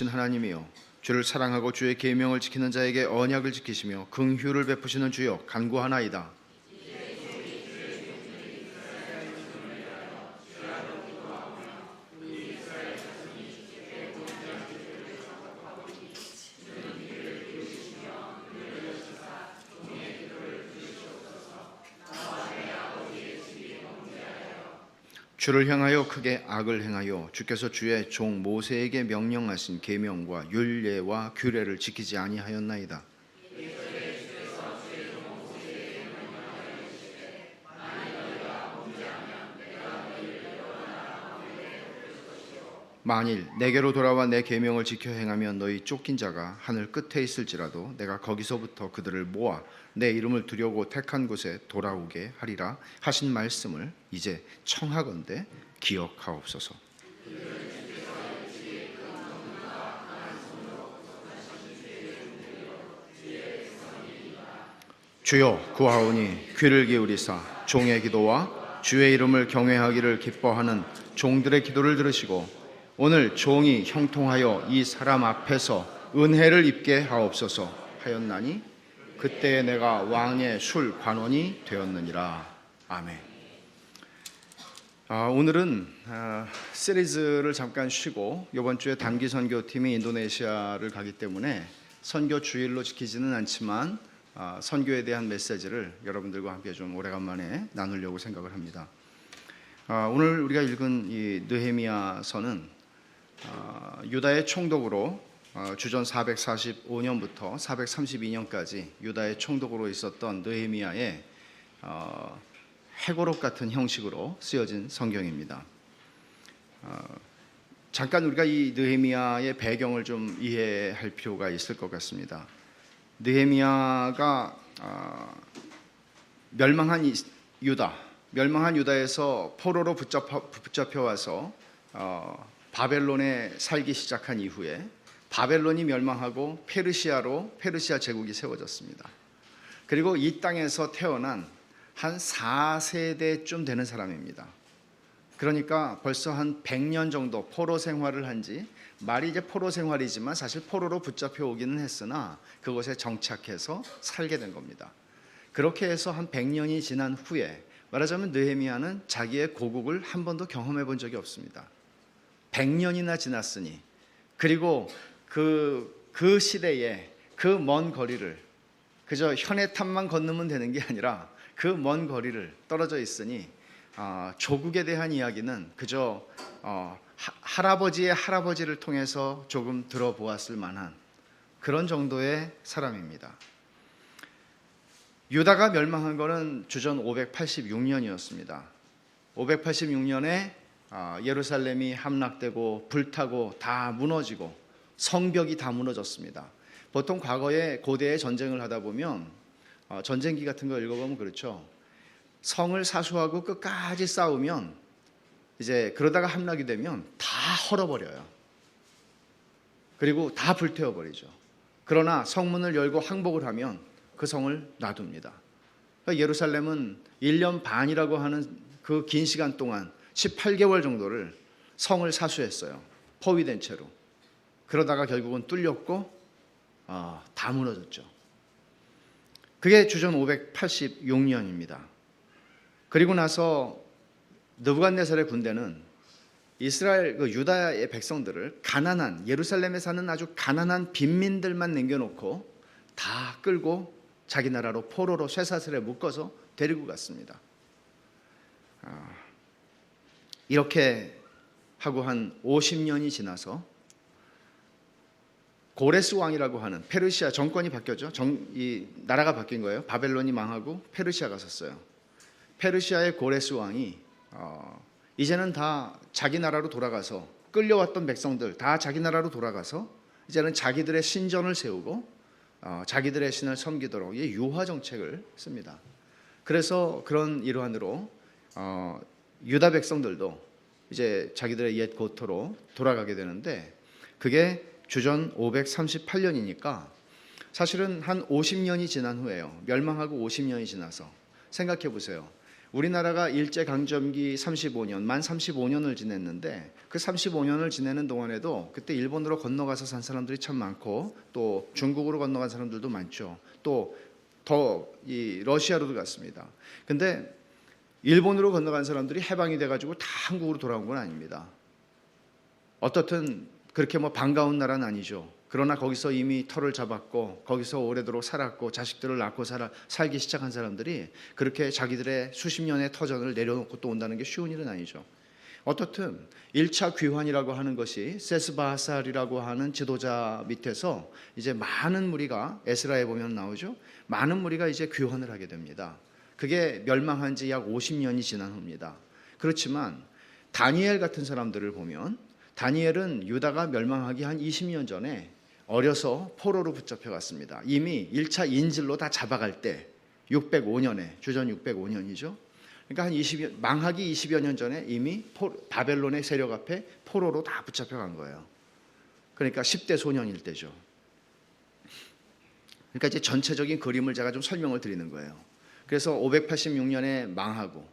하나님이여, 주를 사랑하고 주의 계명을 지키는 자에게 언약을 지키시며 긍휼을 베푸시는 주여 간구하나이다. 주를 향하여 크게 악을 행하여 주께서 주의 종 모세에게 명령하신 계명과 율례와 규례를 지키지 아니하였나이다. 만일 내게로 돌아와 내 계명을 지켜 행하면 너희 쫓긴 자가 하늘 끝에 있을지라도 내가 거기서부터 그들을 모아 내 이름을 두려고 택한 곳에 돌아오게 하리라 하신 말씀을 이제 청하건대 기억하옵소서. 주여 구하오니 귀를 기울이사 종의 기도와 주의 이름을 경외하기를 기뻐하는 종들의 기도를 들으시고 오늘 종이 형통하여 이 사람 앞에서 은혜를 입게 하옵소서 하였나니 그때에 내가 왕의 술 관원이 되었느니라. 아멘. 오늘은 시리즈를 잠깐 쉬고 이번 주에 단기 선교팀이 인도네시아를 가기 때문에 선교 주일로 지키지는 않지만 선교에 대한 메시지를 여러분들과 함께 좀 오래간만에 나누려고 생각을 합니다. 오늘 우리가 읽은 이 느헤미야서는 유다의 총독으로 주전 445년부터 432년까지 유다의 총독으로 있었던 느헤미야의 회고록 같은 형식으로 쓰여진 성경입니다. 잠깐 우리가 이 느헤미야의 배경을 좀 이해할 필요가 있을 것 같습니다. 느헤미야가 멸망한 유다에서 포로로 붙잡혀 와서 바벨론에 살기 시작한 이후에 바벨론이 멸망하고 페르시아 제국이 세워졌습니다. 그리고 이 땅에서 태어난 한 4세대쯤 되는 사람입니다. 그러니까 벌써 한 100년 정도 포로 생활을 한지, 말이 이제 포로 생활이지만 사실 포로로 붙잡혀 오기는 했으나 그곳에 정착해서 살게 된 겁니다. 그렇게 해서 한 100년이 지난 후에 말하자면 느헤미야는 자기의 고국을 한 번도 경험해 본 적이 없습니다. 100년이나 지났으니, 그리고 그 시대에 그 먼 거리를 그저 현해탄만 건너면 되는 게 아니라 그 먼 거리를 떨어져 있으니 조국에 대한 이야기는 그저 할아버지의 할아버지를 통해서 조금 들어보았을 만한 그런 정도의 사람입니다. 유다가 멸망한 것은 주전 586년이었습니다. 586년에 예루살렘이 함락되고 불타고 다 무너지고 성벽이 다 무너졌습니다. 보통 과거에 고대의 전쟁을 하다 보면 전쟁기 같은 거 읽어보면 그렇죠. 성을 사수하고 끝까지 싸우면 이제 그러다가 함락이 되면 다 헐어버려요. 그리고 다 불태워버리죠. 그러나 성문을 열고 항복을 하면 그 성을 놔둡니다. 그러니까 예루살렘은 1년 반이라고 하는 그 긴 시간 동안 18개월 정도를 성을 사수했어요. 포위된 채로. 그러다가 결국은 뚫렸고 다 무너졌죠. 그게 주전 586년입니다. 그리고 나서 느부갓네살의 군대는 이스라엘 유다의 백성들을 가난한 예루살렘에 사는 아주 가난한 빈민들만 남겨놓고 다 끌고 자기 나라로 포로로 쇠사슬에 묶어서 데리고 갔습니다. 이렇게 하고 한 50년이 지나서 고레스 왕이라고 하는 페르시아 정권이 바뀌었죠. 이 나라가 바뀐 거예요. 바벨론이 망하고 페르시아가 섰어요. 페르시아의 고레스 왕이 이제는 다 자기 나라로 돌아가서 끌려왔던 백성들 다 자기 나라로 돌아가서 이제는 자기들의 신전을 세우고 자기들의 신을 섬기도록 이 유화 정책을 씁니다. 그래서 그런 일환으로 유다 백성들도 이제 자기들의 옛 고토로 돌아가게 되는데 그게 주전 538년이니까 사실은 한 50년이 지난 후에요. 멸망하고 50년이 지나서 생각해 보세요. 우리나라가 일제강점기 35년, 만 35년을 지냈는데 그 35년을 지내는 동안에도 그때 일본으로 건너가서 산 사람들이 참 많고 또 중국으로 건너간 사람들도 많죠. 또 더 이 러시아로도 갔습니다. 근데 일본으로 건너간 사람들이 해방이 돼가지고 다 한국으로 돌아온 건 아닙니다. 어떻든 그렇게 뭐 반가운 나라는 아니죠. 그러나 거기서 이미 터를 잡았고 거기서 오래도록 살았고 자식들을 낳고 살기 시작한 사람들이 그렇게 자기들의 수십 년의 터전을 내려놓고 또 온다는 게 쉬운 일은 아니죠. 어떻든 1차 귀환이라고 하는 것이 세스바하살이라고 하는 지도자 밑에서 이제 많은 무리가, 에스라에 보면 나오죠. 많은 무리가 이제 귀환을 하게 됩니다. 그게 멸망한 지 약 50년이 지난 후입니다. 그렇지만 다니엘 같은 사람들을 보면 다니엘은 유다가 멸망하기 한 20년 전에 어려서 포로로 붙잡혀 갔습니다. 이미 1차 인질로 다 잡아갈 때 605년에 주전 605년이죠. 그러니까 한 20여, 망하기 20여 년 전에 이미 바벨론의 세력 앞에 포로로 다 붙잡혀 간 거예요. 그러니까 10대 소년일 때죠. 그러니까 이제 전체적인 그림을 제가 좀 설명을 드리는 거예요. 그래서 586년에 망하고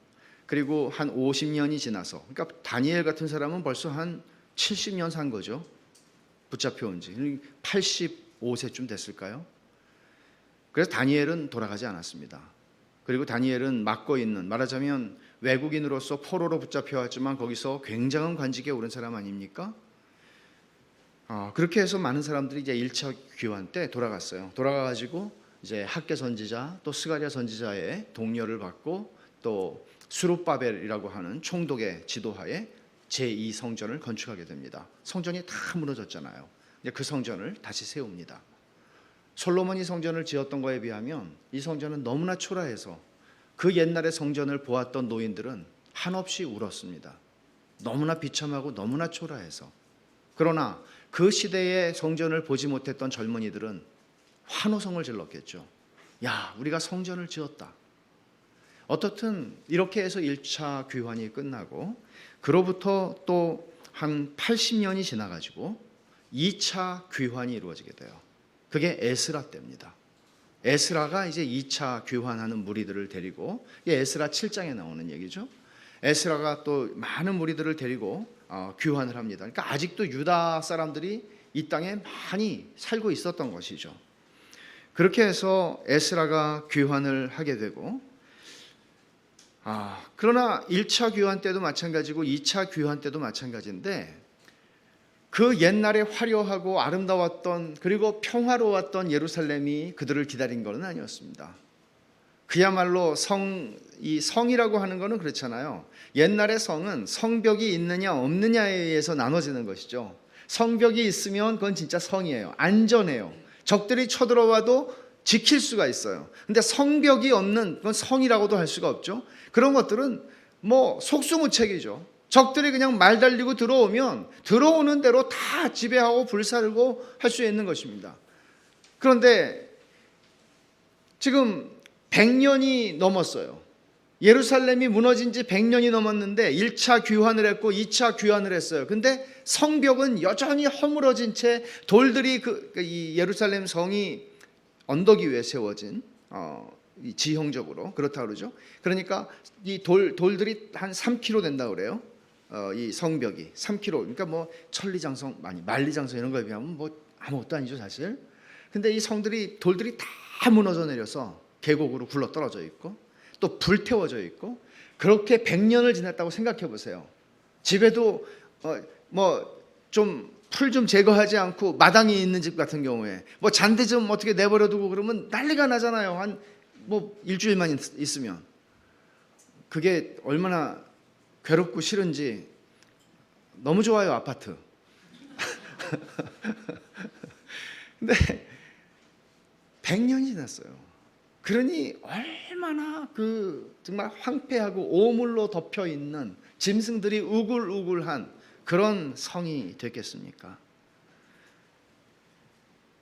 그리고 한 50년이 지나서, 그러니까 다니엘 같은 사람은 벌써 한 70년 산 거죠. 붙잡혀온 지 85세쯤 됐을까요? 그래서 다니엘은 돌아가지 않았습니다. 그리고 다니엘은 맡고 있는, 말하자면 외국인으로서 포로로 붙잡혀왔지만 거기서 굉장한 관직에 오른 사람 아닙니까? 그렇게 해서 많은 사람들이 이제 1차 귀환 때 돌아갔어요. 돌아가가지고 이제 학개 선지자 또 스가랴 선지자의 동료를 받고 또 수룹바벨이라고 하는 총독의 지도하에 제2성전을 건축하게 됩니다. 성전이 다 무너졌잖아요. 이제 그 성전을 다시 세웁니다. 솔로몬이 성전을 지었던 거에 비하면 이 성전은 너무나 초라해서 그 옛날의 성전을 보았던 노인들은 한없이 울었습니다. 너무나 비참하고 너무나 초라해서. 그러나 그 시대의 성전을 보지 못했던 젊은이들은 환호성을 질렀겠죠. 야, 우리가 성전을 지었다. 어떻든 이렇게 해서 1차 귀환이 끝나고 그로부터 또 한 80년이 지나가지고 2차 귀환이 이루어지게 돼요. 그게 에스라 때입니다. 에스라가 이제 2차 귀환하는 무리들을 데리고, 이게 에스라 7장에 나오는 얘기죠. 에스라가 또 많은 무리들을 데리고 귀환을 합니다. 그러니까 아직도 유다 사람들이 이 땅에 많이 살고 있었던 것이죠. 그렇게 해서 에스라가 귀환을 하게 되고, 그러나 1차 귀환 때도 마찬가지고 2차 귀환 때도 마찬가지인데 그 옛날에 화려하고 아름다웠던 그리고 평화로웠던 예루살렘이 그들을 기다린 것은 아니었습니다. 그야말로 이 성이라고 하는 것은 그렇잖아요. 옛날의 성은 성벽이 있느냐 없느냐에 의해서 나눠지는 것이죠. 성벽이 있으면 그건 진짜 성이에요. 안전해요. 적들이 쳐들어와도 지킬 수가 있어요. 근데 성벽이 없는 그건 성이라고도 할 수가 없죠. 그런 것들은 뭐 속수무책이죠. 적들이 그냥 말 달리고 들어오면 들어오는 대로 다 지배하고 불살고 할 수 있는 것입니다. 그런데 지금 100년이 넘었어요. 예루살렘이 무너진 지 100년이 넘었는데 1차 귀환을 했고 2차 귀환을 했어요. 근데 성벽은 여전히 허물어진 채 돌들이 이 예루살렘 성이 언덕 위에 세워진 지형적으로 그렇다고 그러죠. 그러니까 이 돌들이 한 3km 된다고 그래요. 이 성벽이 3km. 그러니까 뭐 천리장성, 만리장성 이런 거에 비하면 뭐 아무것도 아니죠, 사실. 근데 이 돌들이 다 무너져 내려서 계곡으로 굴러 떨어져 있고 또 불태워져 있고, 그렇게 100년을 지났다고 생각해 보세요. 집에도 뭐 좀 풀 좀 제거하지 않고 마당이 있는 집 같은 경우에 뭐 잔디 좀 어떻게 내버려 두고 그러면 난리가 나잖아요. 한 뭐 일주일만 있으면. 그게 얼마나 괴롭고 싫은지. 너무 좋아요, 아파트. 근데 100년이 지났어요. 그러니 얼마나 정말 황폐하고 오물로 덮여 있는 짐승들이 우글우글한 그런 성이 됐겠습니까?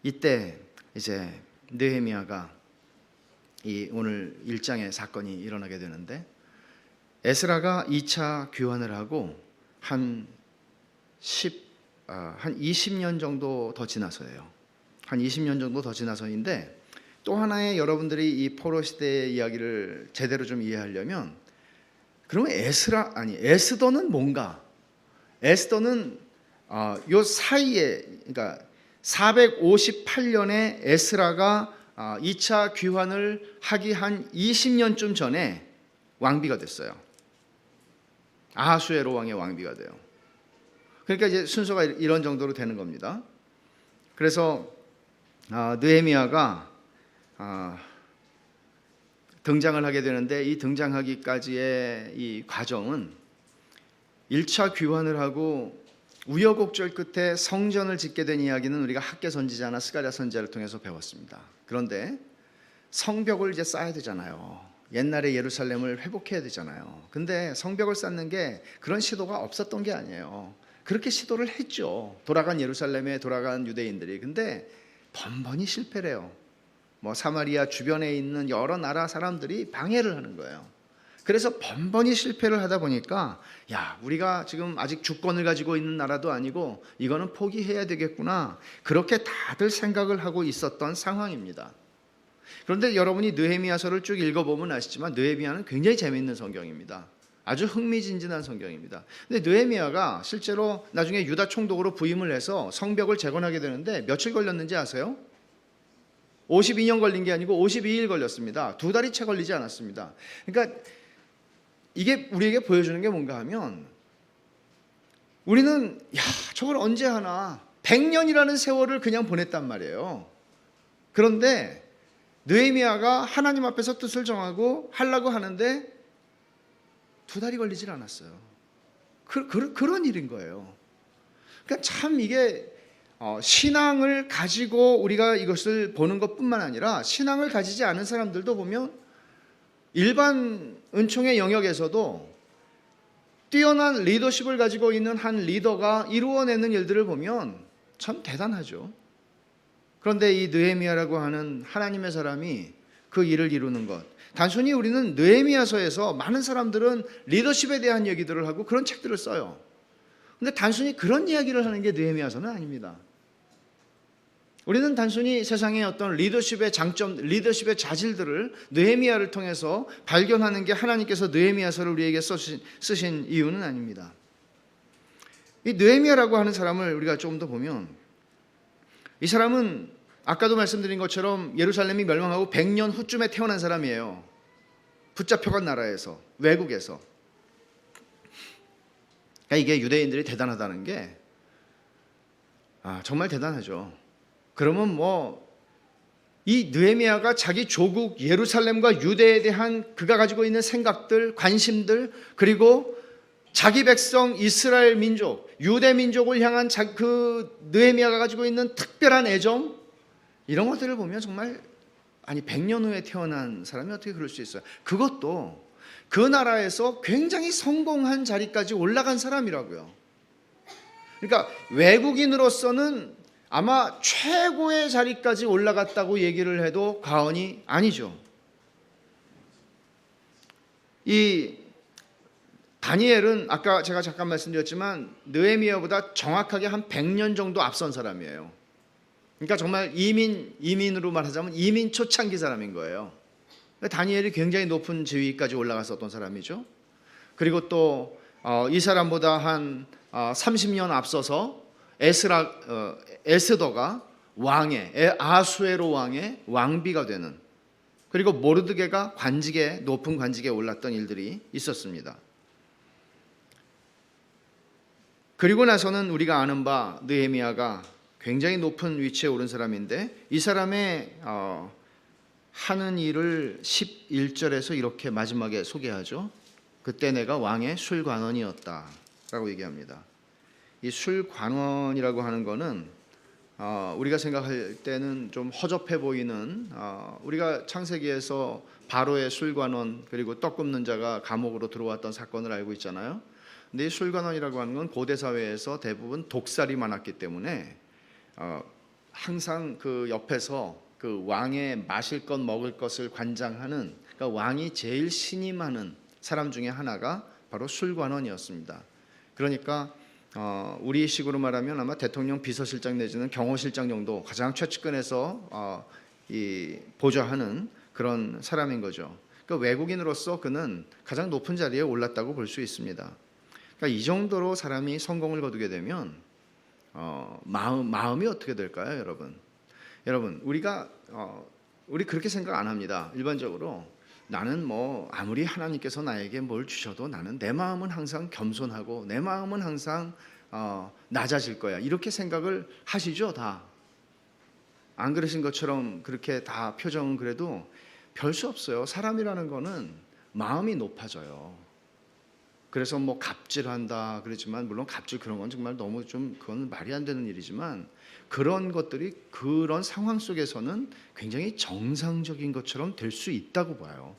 이때 이제 느헤미야가 이 오늘 1장의 사건이 일어나게 되는데, 에스라가 2차 귀환을 하고 한 20년 정도 더 지나서예요. 한 20년 정도 더 지나서인데, 또 하나의 여러분들이 이 포로 시대의 이야기를 제대로 좀 이해하려면 그러면 에스더는 뭔가? 에스더는 요 사이에, 그러니까 458년에 에스라가 2차 귀환을 하기 한 20년쯤 전에 왕비가 됐어요. 아하수에로 왕의 왕비가 돼요. 그러니까 이제 순서가 이런 정도로 되는 겁니다. 그래서 느헤미야가 등장을 하게 되는데, 이 등장하기까지의 이 과정은 1차 귀환을 하고 우여곡절 끝에 성전을 짓게 된 이야기는 우리가 학개 선지자나 스가랴 선지자를 통해서 배웠습니다. 그런데 성벽을 이제 쌓아야 되잖아요. 옛날에 예루살렘을 회복해야 되잖아요. 근데 성벽을 쌓는 게 그런 시도가 없었던 게 아니에요. 그렇게 시도를 했죠. 돌아간 예루살렘에 돌아간 유대인들이. 근데 번번이 실패래요. 사마리아 주변에 있는 여러 나라 사람들이 방해를 하는 거예요. 그래서 번번이 실패를 하다 보니까 우리가 지금 아직 주권을 가지고 있는 나라도 아니고 이거는 포기해야 되겠구나, 그렇게 다들 생각을 하고 있었던 상황입니다. 그런데 여러분이 느헤미야서를 쭉 읽어보면 아시지만 느헤미야는 굉장히 재미있는 성경입니다. 아주 흥미진진한 성경입니다. 근데 느헤미야가 실제로 나중에 유다 총독으로 부임을 해서 성벽을 재건하게 되는데 며칠 걸렸는지 아세요? 52년 걸린 게 아니고 52일 걸렸습니다. 2달이 채 걸리지 않았습니다. 그러니까 이게 우리에게 보여주는 게 뭔가 하면, 우리는 저걸 언제 하나, 100년이라는 세월을 그냥 보냈단 말이에요. 그런데 느헤미야가 하나님 앞에서 뜻을 정하고 하려고 하는데 2달이 걸리질 않았어요. 그런 일인 거예요. 그러니까 참 이게 신앙을 가지고 우리가 이것을 보는 것뿐만 아니라, 신앙을 가지지 않은 사람들도 보면 일반 은총의 영역에서도 뛰어난 리더십을 가지고 있는 한 리더가 이루어내는 일들을 보면 참 대단하죠. 그런데 이 느헤미야라고 하는 하나님의 사람이 그 일을 이루는 것, 단순히 우리는 느헤미야서에서 많은 사람들은 리더십에 대한 얘기들을 하고 그런 책들을 써요. 근데 단순히 그런 이야기를 하는 게 느헤미야서는 아닙니다. 우리는 단순히 세상의 어떤 리더십의 장점, 리더십의 자질들을 느헤미야를 통해서 발견하는 게 하나님께서 느헤미야서를 우리에게 쓰신 이유는 아닙니다. 이 느헤미야라고 하는 사람을 우리가 조금 더 보면, 이 사람은 아까도 말씀드린 것처럼 예루살렘이 멸망하고 100년 후쯤에 태어난 사람이에요. 붙잡혀간 나라에서, 외국에서. 그러니까 이게 유대인들이 대단하다는 게 정말 대단하죠. 그러면 이 느헤미야가 자기 조국 예루살렘과 유대에 대한 그가 가지고 있는 생각들, 관심들, 그리고 자기 백성 이스라엘 민족, 유대 민족을 향한 그 느헤미야가 가지고 있는 특별한 애정, 이런 것들을 보면 정말 100년 후에 태어난 사람이 어떻게 그럴 수 있어요? 그것도 그 나라에서 굉장히 성공한 자리까지 올라간 사람이라고요. 그러니까 외국인으로서는 아마 최고의 자리까지 올라갔다고 얘기를 해도 과언이 아니죠. 이 다니엘은 아까 제가 잠깐 말씀드렸지만 느헤미야보다 정확하게 한 100년 정도 앞선 사람이에요. 그러니까 정말 이민으로 말하자면 이민 초창기 사람인 거예요. 다니엘이 굉장히 높은 지위까지 올라갔었던 사람이죠. 그리고 또 이 사람보다 한 30년 앞서서 에스더가 아하수에로 왕의 왕비가 되는, 그리고 모르드게가 높은 관직에 올랐던 일들이 있었습니다. 그리고 나서는 우리가 아는 바 느헤미야가 굉장히 높은 위치에 오른 사람인데, 이 사람의 하는 일을 11절에서 이렇게 마지막에 소개하죠. 그때 내가 왕의 술관원이었다 라고 얘기합니다. 이 술관원이라고 하는 거는 우리가 생각할 때는 좀 허접해 보이는, 우리가 창세기에서 바로의 술관원, 그리고 떡 굽는 자가 감옥으로 들어왔던 사건을 알고 있잖아요. 근데 이 술관원이라고 하는 건 고대 사회에서 대부분 독살이 많았기 때문에 항상 그 옆에서 그 왕의 마실 것 먹을 것을 관장하는, 그러니까 왕이 제일 신임하는 사람 중에 하나가 바로 술관원이었습니다. 그러니까 우리 식으로 말하면 아마 대통령 비서실장 내지는 경호실장 정도 가장 최측근에서 보좌하는 그런 사람인 거죠. 그러니까 외국인으로서 그는 가장 높은 자리에 올랐다고 볼 수 있습니다. 그러니까 이 정도로 사람이 성공을 거두게 되면 마음이 어떻게 될까요, 여러분? 여러분, 우리 그렇게 생각 안 합니다. 일반적으로 나는 뭐 아무리 하나님께서 나에게 뭘 주셔도 나는 내 마음은 항상 겸손하고 내 마음은 항상 낮아질 거야. 이렇게 생각을 하시죠, 다. 안 그러신 것처럼 그렇게 다 표정은 그래도 별 수 없어요. 사람이라는 거는 마음이 높아져요. 그래서 뭐 갑질한다 그러지만, 물론 갑질 그런 건 정말 너무 좀 그건 말이 안 되는 일이지만, 그런 것들이 그런 상황 속에서는 굉장히 정상적인 것처럼 될 수 있다고 봐요.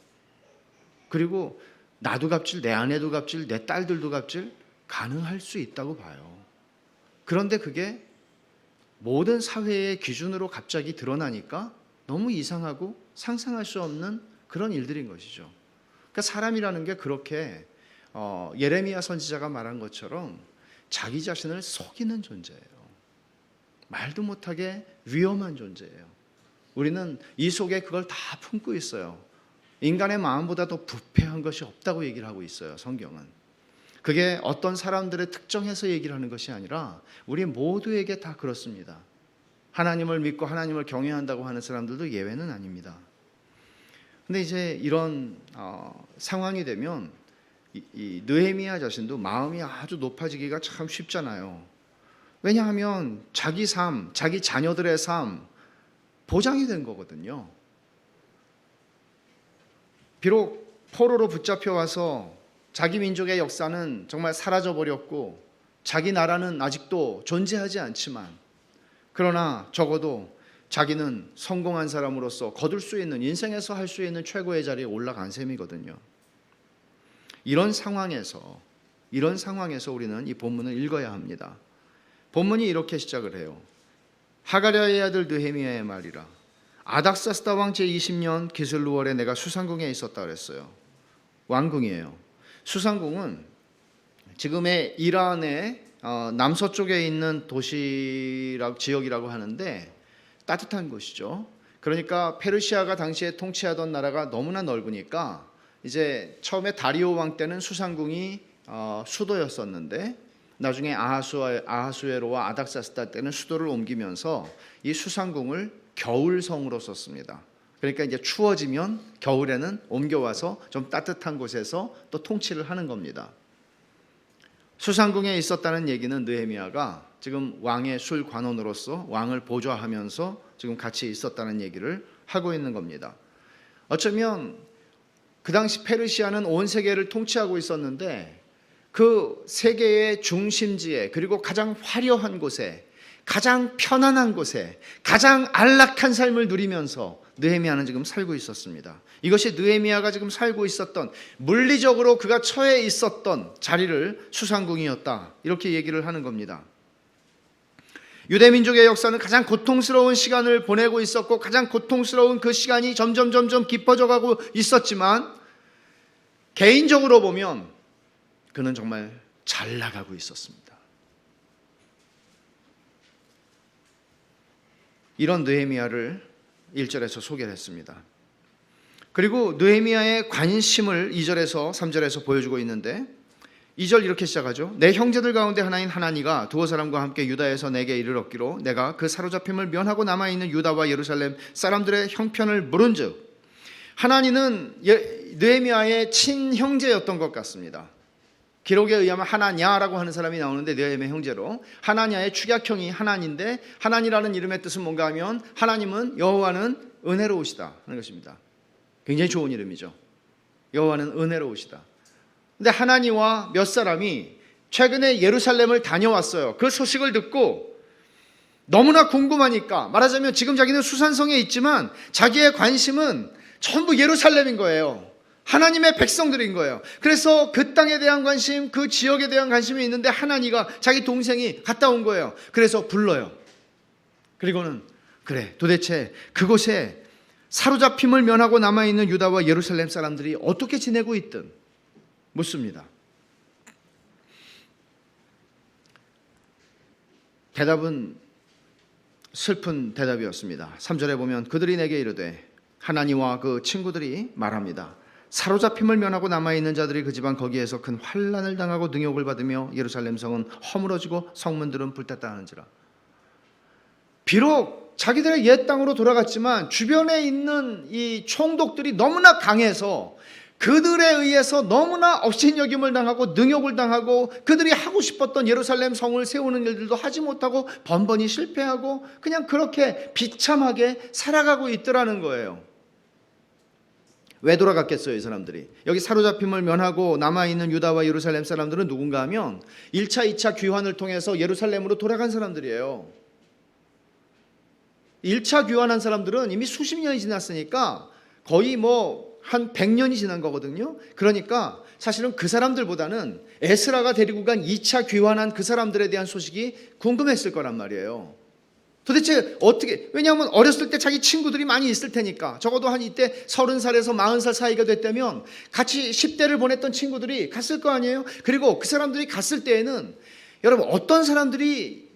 그리고 나도 갑질, 내 아내도 갑질, 내 딸들도 갑질 가능할 수 있다고 봐요. 그런데 그게 모든 사회의 기준으로 갑자기 드러나니까 너무 이상하고 상상할 수 없는 그런 일들인 것이죠. 그러니까 사람이라는 게 그렇게 예레미야 선지자가 말한 것처럼 자기 자신을 속이는 존재예요. 말도 못하게 위험한 존재예요. 우리는 이 속에 그걸 다 품고 있어요. 인간의 마음보다 더 부패한 것이 없다고 얘기를 하고 있어요, 성경은. 그게 어떤 사람들의 특정해서 얘기를 하는 것이 아니라 우리 모두에게 다 그렇습니다. 하나님을 믿고 하나님을 경외한다고 하는 사람들도 예외는 아닙니다. 근데 이제 이런 상황이 되면 이 느헤미야 자신도 마음이 아주 높아지기가 참 쉽잖아요. 왜냐하면 자기 삶, 자기 자녀들의 삶 보장이 된 거거든요. 비록 포로로 붙잡혀 와서 자기 민족의 역사는 정말 사라져 버렸고 자기 나라는 아직도 존재하지 않지만, 그러나 적어도 자기는 성공한 사람으로서 거둘 수 있는, 인생에서 할 수 있는 최고의 자리에 올라간 셈이거든요. 이런 상황에서 우리는 이 본문을 읽어야 합니다. 본문이 이렇게 시작을 해요. 하가랴의 아들 느헤미야의 말이라. 아닥사스다 왕 제20년 기슬루월에 내가 수상궁에 있었다 그랬어요. 왕궁이에요. 수상궁은 지금의 이란의 남서쪽에 있는 지역이라고 하는데 따뜻한 곳이죠. 그러니까 페르시아가 당시에 통치하던 나라가 너무나 넓으니까 이제 처음에 다리오 왕 때는 수상궁이 수도였었는데, 나중에 아하수에로와 아닥사스다 때는 수도를 옮기면서 이 수상궁을 겨울성으로 썼습니다. 그러니까 이제 추워지면 겨울에는 옮겨와서 좀 따뜻한 곳에서 또 통치를 하는 겁니다. 수상궁에 있었다는 얘기는 느헤미야가 지금 왕의 술관원으로서 왕을 보좌하면서 지금 같이 있었다는 얘기를 하고 있는 겁니다. 어쩌면 그 당시 페르시아는 온 세계를 통치하고 있었는데 그 세계의 중심지에, 그리고 가장 화려한 곳에, 가장 편안한 곳에, 가장 안락한 삶을 누리면서 느헤미야는 지금 살고 있었습니다. 이것이 느헤미야가 지금 살고 있었던, 물리적으로 그가 처해 있었던 자리를 수상궁이었다, 이렇게 얘기를 하는 겁니다. 유대민족의 역사는 가장 고통스러운 시간을 보내고 있었고, 가장 고통스러운 그 시간이 점점 깊어져 가고 있었지만, 개인적으로 보면 그는 정말 잘 나가고 있었습니다. 이런 느헤미야를 1절에서 소개를 했습니다. 그리고 느헤미야의 관심을 2절에서 3절에서 보여주고 있는데, 2절 이렇게 시작하죠. 내 형제들 가운데 하나인 하나니가 두어 사람과 함께 유다에서 내게 이르렀기로 내가 그 사로잡힘을 면하고 남아있는 유다와 예루살렘 사람들의 형편을 물은즉, 하나니는 느헤미야의 친형제였던 것 같습니다. 기록에 의하면 하나냐라고 하는 사람이 나오는데, 느헤미야 형제로 하나냐의 축약형이 하나니인데, 하나니라는 이름의 뜻은 뭔가 하면 하나님은, 여호와는 은혜로우시다 하는 것입니다. 굉장히 좋은 이름이죠. 여호와는 은혜로우시다. 근데 하나니와 몇 사람이 최근에 예루살렘을 다녀왔어요. 그 소식을 듣고 너무나 궁금하니까, 말하자면 지금 자기는 수산성에 있지만 자기의 관심은 전부 예루살렘인 거예요. 하나님의 백성들인 거예요. 그래서 그 땅에 대한 관심, 그 지역에 대한 관심이 있는데, 하나니가, 자기 동생이 갔다 온 거예요. 그래서 불러요. 그리고는 그래, 도대체 그곳에 사로잡힘을 면하고 남아있는 유다와 예루살렘 사람들이 어떻게 지내고 있든 묻습니다. 대답은 슬픈 대답이었습니다. 3절에 보면 그들이 내게 이르되, 하나니와 그 친구들이 말합니다. 사로잡힘을 면하고 남아있는 자들이 그 집안 거기에서 큰 환난을 당하고 능욕을 받으며 예루살렘 성은 허물어지고 성문들은 불탔다 하는지라. 비록 자기들의 옛 땅으로 돌아갔지만 주변에 있는 이 총독들이 너무나 강해서 그들에 의해서 너무나 업신여김을 당하고 능욕을 당하고 그들이 하고 싶었던 예루살렘 성을 세우는 일들도 하지 못하고 번번이 실패하고 그냥 그렇게 비참하게 살아가고 있더라는 거예요. 왜 돌아갔겠어요, 이 사람들이? 여기 사로잡힘을 면하고 남아있는 유다와 예루살렘 사람들은 누군가 하면 1차, 2차 귀환을 통해서 예루살렘으로 돌아간 사람들이에요. 1차 귀환한 사람들은 이미 수십 년이 지났으니까 거의 한 100년이 지난 거거든요. 그러니까 사실은 그 사람들보다는 에스라가 데리고 간 2차 귀환한 그 사람들에 대한 소식이 궁금했을 거란 말이에요. 도대체 어떻게, 왜냐하면 어렸을 때 자기 친구들이 많이 있을 테니까. 적어도 한 이때 30살에서 40살 사이가 됐다면 같이 10대를 보냈던 친구들이 갔을 거 아니에요. 그리고 그 사람들이 갔을 때에는 여러분 어떤 사람들이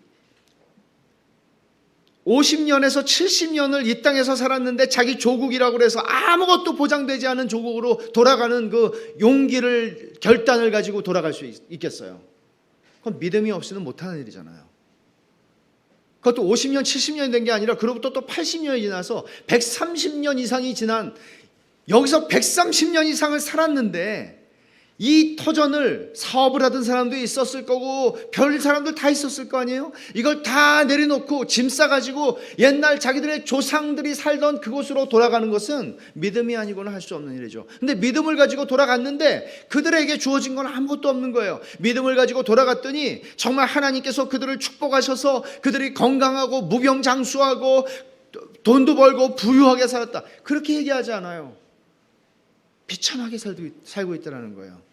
50년에서 70년을 이 땅에서 살았는데 자기 조국이라고 해서 아무것도 보장되지 않은 조국으로 돌아가는 그 용기를, 결단을 가지고 돌아갈 수 있겠어요? 그건 믿음이 없이는 못하는 일이잖아요. 그것도 50년, 70년이 된 게 아니라 그로부터 또 80년이 지나서 130년 이상이 지난, 여기서 130년 이상을 살았는데 이 터전을 사업을 하던 사람도 있었을 거고 별 사람들 다 있었을 거 아니에요? 이걸 다 내려놓고 짐 싸가지고 옛날 자기들의 조상들이 살던 그곳으로 돌아가는 것은 믿음이 아니고는 할 수 없는 일이죠. 근데 믿음을 가지고 돌아갔는데 그들에게 주어진 건 아무것도 없는 거예요. 믿음을 가지고 돌아갔더니 정말 하나님께서 그들을 축복하셔서 그들이 건강하고 무병장수하고 돈도 벌고 부유하게 살았다, 그렇게 얘기하지 않아요. 비참하게 살고 있다는 거예요.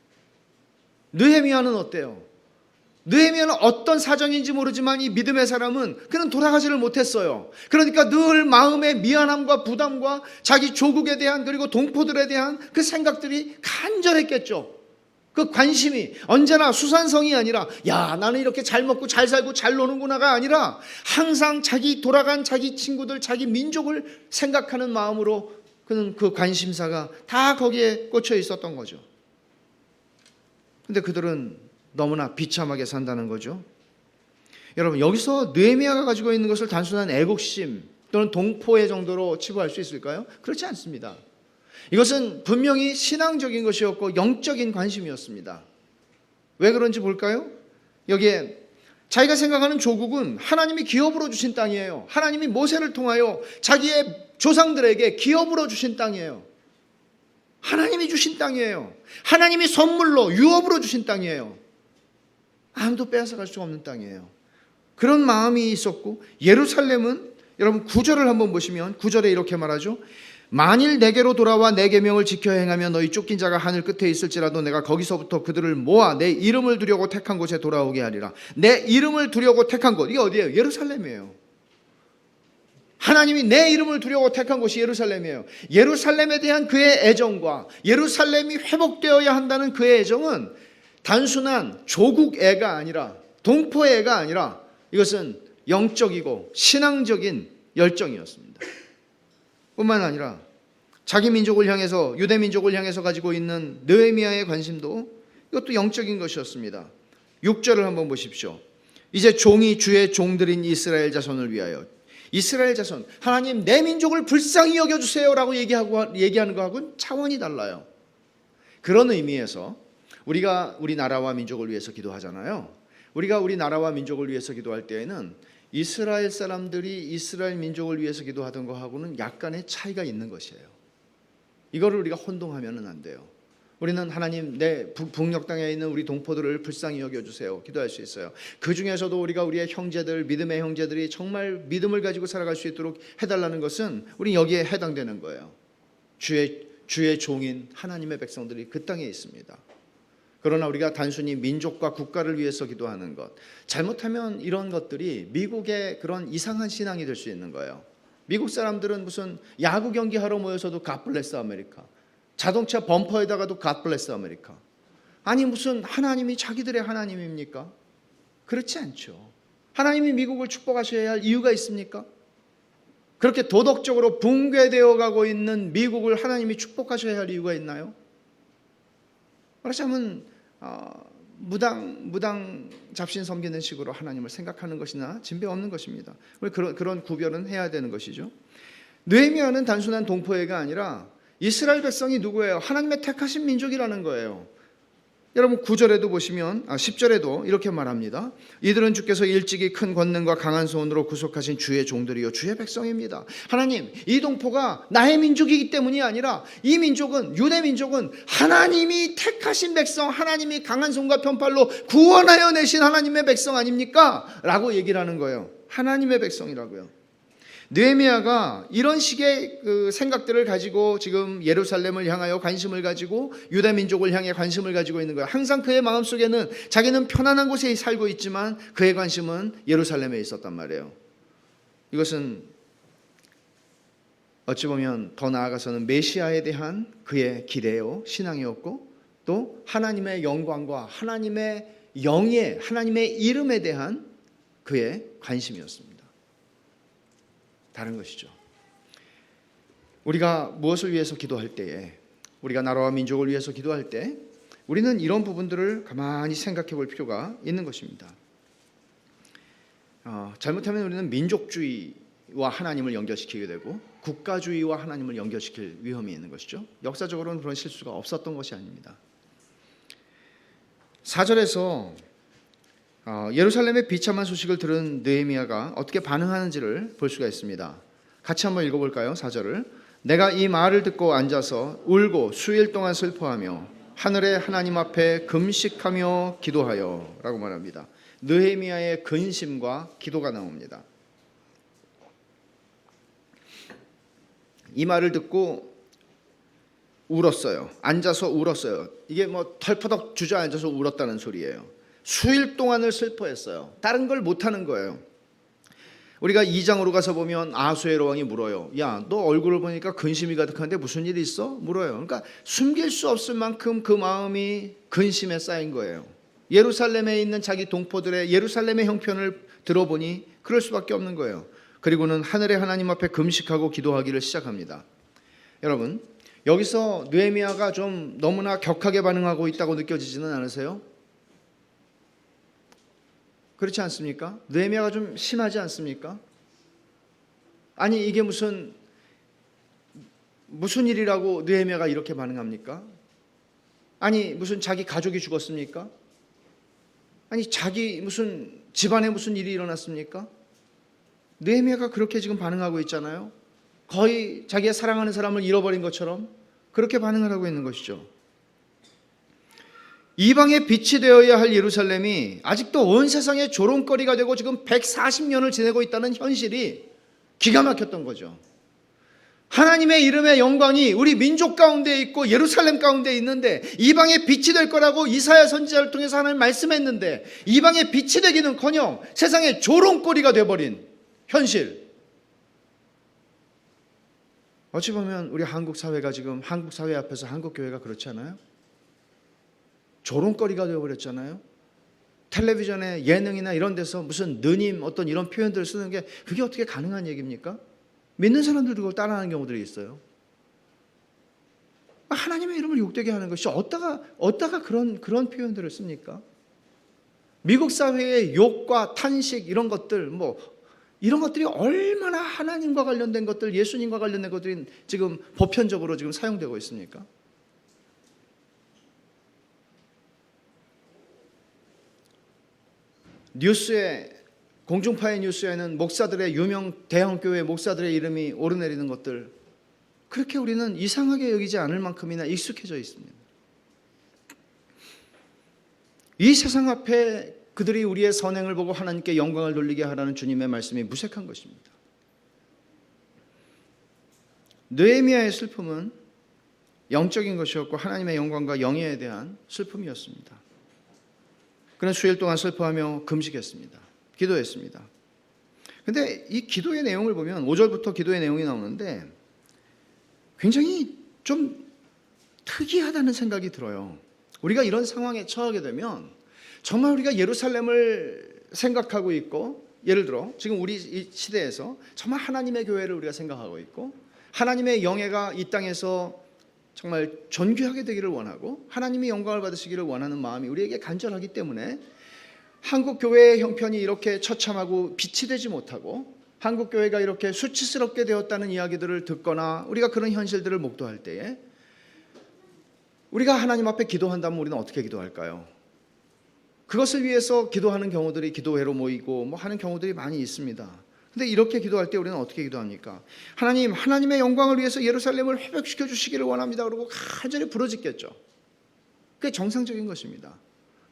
느헤미야는 어때요? 느헤미야는 어떤 사정인지 모르지만 이 믿음의 사람은 그는 돌아가지를 못했어요. 그러니까 늘 마음의 미안함과 부담과 자기 조국에 대한, 그리고 동포들에 대한 그 생각들이 간절했겠죠. 그 관심이 언제나 수산성이 아니라 야 나는 이렇게 잘 먹고 잘 살고 잘 노는구나가 아니라 항상 자기 돌아간 자기 친구들, 자기 민족을 생각하는 마음으로 그는 그 관심사가 다 거기에 꽂혀 있었던 거죠. 근데 그들은 너무나 비참하게 산다는 거죠. 여러분, 여기서 느헤미야가 가지고 있는 것을 단순한 애국심 또는 동포의 정도로 치부할 수 있을까요? 그렇지 않습니다. 이것은 분명히 신앙적인 것이었고 영적인 관심이었습니다. 왜 그런지 볼까요? 여기에 자기가 생각하는 조국은 하나님이 기업으로 주신 땅이에요. 하나님이 모세를 통하여 자기의 조상들에게 기업으로 주신 땅이에요. 하나님이 주신 땅이에요. 하나님이 선물로 유업으로 주신 땅이에요. 아무도 빼앗아갈 수 없는 땅이에요. 그런 마음이 있었고, 예루살렘은 여러분 9절을 한번 보시면 9절에 이렇게 말하죠. 만일 내게로 돌아와 내 계명을 지켜 행하며 너희 쫓긴 자가 하늘 끝에 있을지라도 내가 거기서부터 그들을 모아 내 이름을 두려고 택한 곳에 돌아오게 하리라. 내 이름을 두려고 택한 곳, 이게 어디예요? 예루살렘이에요. 하나님이 내 이름을 두려고 택한 곳이 예루살렘이에요. 예루살렘에 대한 그의 애정과 예루살렘이 회복되어야 한다는 그의 애정은 단순한 조국 애가 아니라, 동포 애가 아니라, 이것은 영적이고 신앙적인 열정이었습니다. 뿐만 아니라 자기 민족을 향해서, 유대 민족을 향해서 가지고 있는 느헤미야의 관심도 이것도 영적인 것이었습니다. 6절을 한번 보십시오. 이제 종이 주의 종들인 이스라엘 자손을 위하여, 이스라엘 자손, 하나님 내 민족을 불쌍히 여겨주세요 라고 얘기하는 거하고는 차원이 달라요. 그런 의미에서 우리가 우리 나라와 민족을 위해서 기도하잖아요. 우리가 우리 나라와 민족을 위해서 기도할 때에는 이스라엘 사람들이 이스라엘 민족을 위해서 기도하던 거하고는 약간의 차이가 있는 것이에요. 이거를 우리가 혼동하면 안 돼요. 우리는 하나님 내 북녘 땅에 있는 우리 동포들을 불쌍히 여겨주세요 기도할 수 있어요. 그 중에서도 우리가 우리의 형제들, 믿음의 형제들이 정말 믿음을 가지고 살아갈 수 있도록 해달라는 것은 우리 여기에 해당되는 거예요. 주의 종인 하나님의 백성들이 그 땅에 있습니다. 그러나 우리가 단순히 민족과 국가를 위해서 기도하는 것, 잘못하면 이런 것들이 미국의 그런 이상한 신앙이 될 수 있는 거예요. 미국 사람들은 무슨 야구 경기 하러 모여서도 God bless America, 자동차 범퍼에다가도 God bless America. 아니 무슨 하나님이 자기들의 하나님입니까? 그렇지 않죠. 하나님이 미국을 축복하셔야 할 이유가 있습니까? 그렇게 도덕적으로 붕괴되어 가고 있는 미국을 하나님이 축복하셔야 할 이유가 있나요? 말하자면 무당 잡신 섬기는 식으로 하나님을 생각하는 것이나 진배 없는 것입니다. 그런 구별은 해야 되는 것이죠. 느헤미야는 단순한 동포애가 아니라 이스라엘 백성이 누구예요? 하나님의 택하신 민족이라는 거예요. 여러분 9절에도 보시면 10절에도 이렇게 말합니다. 이들은 주께서 일찍이 큰 권능과 강한 손으로 구속하신 주의 종들이요 주의 백성입니다. 하나님, 이 동포가 나의 민족이기 때문이 아니라 이 민족은, 유대 민족은 하나님이 택하신 백성, 하나님이 강한 손과 편팔로 구원하여 내신 하나님의 백성 아닙니까? 라고 얘기를 하는 거예요. 하나님의 백성이라고요. 느헤미야가 이런 식의 생각들을 가지고 지금 예루살렘을 향하여 관심을 가지고 유다 민족을 향해 관심을 가지고 있는 거예요. 항상 그의 마음속에는 자기는 편안한 곳에 살고 있지만 그의 관심은 예루살렘에 있었단 말이에요. 이것은 어찌 보면 더 나아가서는 메시아에 대한 그의 기대요, 신앙이었고 또 하나님의 영광과 하나님의 영예, 하나님의 이름에 대한 그의 관심이었습니다. 다른 것이죠. 우리가 무엇을 위해서 기도할 때에, 우리가 나라와 민족을 위해서 기도할 때 우리는 이런 부분들을 가만히 생각해 볼 필요가 있는 것입니다. 잘못하면 우리는 민족주의와 하나님을 연결시키게 되고 국가주의와 하나님을 연결시킬 위험이 있는 것이죠. 역사적으로는 그런 실수가 없었던 것이 아닙니다. 4절에서 예루살렘의 비참한 소식을 들은 느헤미야가 어떻게 반응하는지를 볼 수가 있습니다. 같이 한번 읽어볼까요? 4절을. 내가 이 말을 듣고 앉아서 울고 수일 동안 슬퍼하며 하늘의 하나님 앞에 금식하며 기도하여 라고 말합니다. 느헤미야의 근심과 기도가 나옵니다. 이 말을 듣고 울었어요. 앉아서 울었어요. 이게 뭐 털퍼덕 주저앉아서 울었다는 소리예요. 수일 동안을 슬퍼했어요. 다른 걸 못하는 거예요. 우리가 2장으로 가서 보면 아하수에로 왕이 물어요. 야, 너 얼굴을 보니까 근심이 가득한데 무슨 일이 있어? 물어요. 그러니까 숨길 수 없을 만큼 그 마음이 근심에 쌓인 거예요. 예루살렘에 있는 자기 동포들의 예루살렘의 형편을 들어보니 그럴 수밖에 없는 거예요. 그리고는 하늘의 하나님 앞에 금식하고 기도하기를 시작합니다. 여러분, 여기서 느헤미야가 좀 너무나 격하게 반응하고 있다고 느껴지지는 않으세요? 그렇지 않습니까? 느헤미야가 좀 심하지 않습니까? 아니 이게 무슨 일이라고 느헤미야가 이렇게 반응합니까? 아니 무슨 자기 가족이 죽었습니까? 아니 자기 무슨 집안에 무슨 일이 일어났습니까? 느헤미야가 그렇게 지금 반응하고 있잖아요. 거의 자기가 사랑하는 사람을 잃어버린 것처럼 그렇게 반응을 하고 있는 것이죠. 이방의 빛이 되어야 할 예루살렘이 아직도 온 세상의 조롱거리가 되고 지금 140년을 지내고 있다는 현실이 기가 막혔던 거죠. 하나님의 이름의 영광이 우리 민족 가운데 있고 예루살렘 가운데 있는데 이방의 빛이 될 거라고 이사야 선지자를 통해서 하나님 말씀했는데 이방의 빛이 되기는커녕 세상의 조롱거리가 되어버린 현실. 어찌 보면 우리 한국 사회가 지금 한국 사회 앞에서 한국 교회가 그렇지 않아요? 조롱거리가 되어버렸잖아요. 텔레비전에 예능이나 이런 데서 무슨 느님 어떤 이런 표현들을 쓰는 게 그게 어떻게 가능한 얘기입니까? 믿는 사람들도 그걸 따라하는 경우들이 있어요. 하나님의 이름을 욕되게 하는 것이 어디다가 그런 표현들을 씁니까? 미국 사회의 욕과 탄식 이런 것들 이런 것들이 얼마나 하나님과 관련된 것들, 예수님과 관련된 것들이 지금 보편적으로 지금 사용되고 있습니까? 뉴스에 공중파의 뉴스에는 목사들의 유명 대형교회 목사들의 이름이 오르내리는 것들 그렇게 우리는 이상하게 여기지 않을 만큼이나 익숙해져 있습니다. 이 세상 앞에 그들이 우리의 선행을 보고 하나님께 영광을 돌리게 하라는 주님의 말씀이 무색한 것입니다. 느헤미야의 슬픔은 영적인 것이었고 하나님의 영광과 영예에 대한 슬픔이었습니다. 그는 수일 동안 슬퍼하며 금식했습니다. 기도했습니다. 그런데 이 기도의 내용을 보면 5절부터 기도의 내용이 나오는데 굉장히 좀 특이하다는 생각이 들어요. 우리가 이런 상황에 처하게 되면 정말 우리가 예루살렘을 생각하고 있고 예를 들어 지금 우리 이 시대에서 정말 하나님의 교회를 우리가 생각하고 있고 하나님의 영예가 이 땅에서 정말 존귀하게 되기를 원하고 하나님의 영광을 받으시기를 원하는 마음이 우리에게 간절하기 때문에 한국 교회의 형편이 이렇게 처참하고 빛이 되지 못하고 한국 교회가 이렇게 수치스럽게 되었다는 이야기들을 듣거나 우리가 그런 현실들을 목도할 때에 우리가 하나님 앞에 기도한다면 우리는 어떻게 기도할까요? 그것을 위해서 기도하는 경우들이 기도회로 모이고 하는 경우들이 많이 있습니다. 근데 이렇게 기도할 때 우리는 어떻게 기도합니까? 하나님, 하나님의 영광을 위해서 예루살렘을 회복시켜 주시기를 원합니다. 그러고 간절히 부르짖겠죠. 그게 정상적인 것입니다.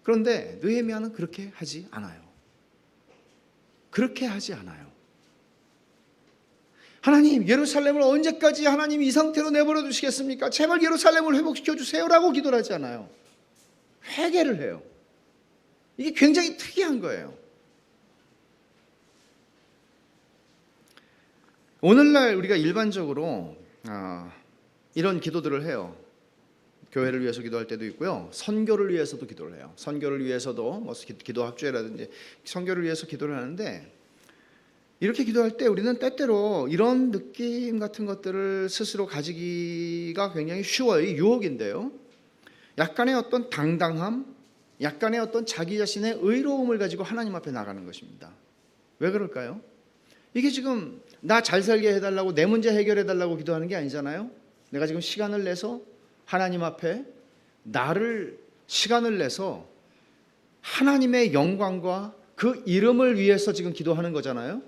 그런데 느헤미야는 그렇게 하지 않아요. 그렇게 하지 않아요. 하나님, 예루살렘을 언제까지 하나님 이 상태로 내버려 두시겠습니까? 제발 예루살렘을 회복시켜 주세요라고 기도를 하지 않아요. 회개를 해요. 이게 굉장히 특이한 거예요. 오늘날 우리가 일반적으로 이런 기도들을 해요. 교회를 위해서 기도할 때도 있고요. 선교를 위해서도 기도를 해요. 선교를 위해서도 기도 합주회라든지 선교를 위해서 기도를 하는데 이렇게 기도할 때 우리는 때때로 이런 느낌 같은 것들을 스스로 가지기가 굉장히 쉬워요. 이 유혹인데요. 약간의 어떤 당당함, 약간의 어떤 자기 자신의 의로움을 가지고 하나님 앞에 나가는 것입니다. 왜 그럴까요? 이게 지금 나 잘 살게 해달라고 내 문제 해결해달라고 기도하는 게 아니잖아요. 내가 지금 시간을 내서 하나님 앞에 나를 시간을 내서 하나님의 영광과 그 이름을 위해서 지금 기도하는 거잖아요.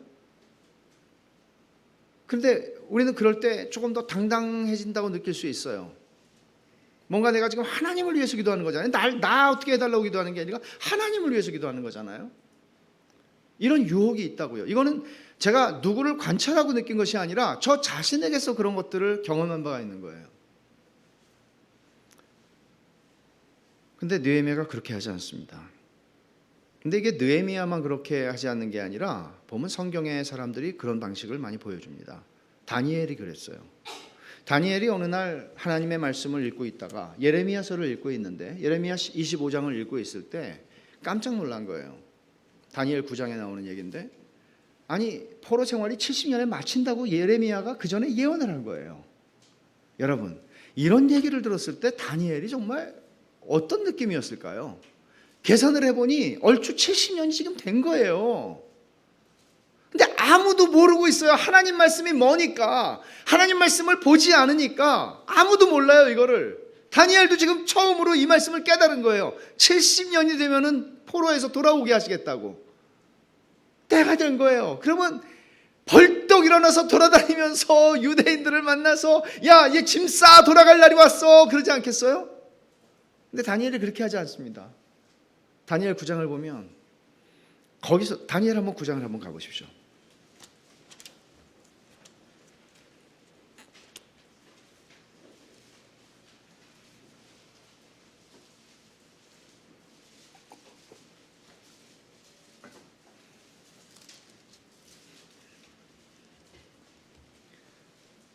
그런데 우리는 그럴 때 조금 더 당당해진다고 느낄 수 있어요. 뭔가 내가 지금 하나님을 위해서 기도하는 거잖아요. 나 어떻게 해달라고 기도하는 게 아니라 하나님을 위해서 기도하는 거잖아요. 이런 유혹이 있다고요. 이거는 제가 누구를 관찰하고 느낀 것이 아니라 저 자신에게서 그런 것들을 경험한 바가 있는 거예요. 근데 느헤미야가 그렇게 하지 않습니다. 근데 이게 느헤미야만 그렇게 하지 않는 게 아니라 보면 성경의 사람들이 그런 방식을 많이 보여줍니다. 다니엘이 그랬어요. 다니엘이 어느 날 하나님의 말씀을 읽고 있다가 예레미야서를 읽고 있는데 예레미야 25장을 읽고 있을 때 깜짝 놀란 거예요. 다니엘 9장에 나오는 얘기인데 아니 포로 생활이 70년에 마친다고 예레미야가 그 전에 예언을 한 거예요. 여러분 이런 얘기를 들었을 때 다니엘이 정말 어떤 느낌이었을까요? 계산을 해보니 얼추 70년이 지금 된 거예요. 근데 아무도 모르고 있어요. 하나님 말씀이 뭐니까. 하나님 말씀을 보지 않으니까 아무도 몰라요 이거를. 다니엘도 지금 처음으로 이 말씀을 깨달은 거예요. 70년이 되면은 포로에서 돌아오게 하시겠다고. 때가 된 거예요. 그러면 벌떡 일어나서 돌아다니면서 유대인들을 만나서 야, 얘 짐 싸 돌아갈 날이 왔어. 그러지 않겠어요? 근데 다니엘이 그렇게 하지 않습니다. 다니엘 9장을 보면 거기서 다니엘 9장을 한번 가보십시오.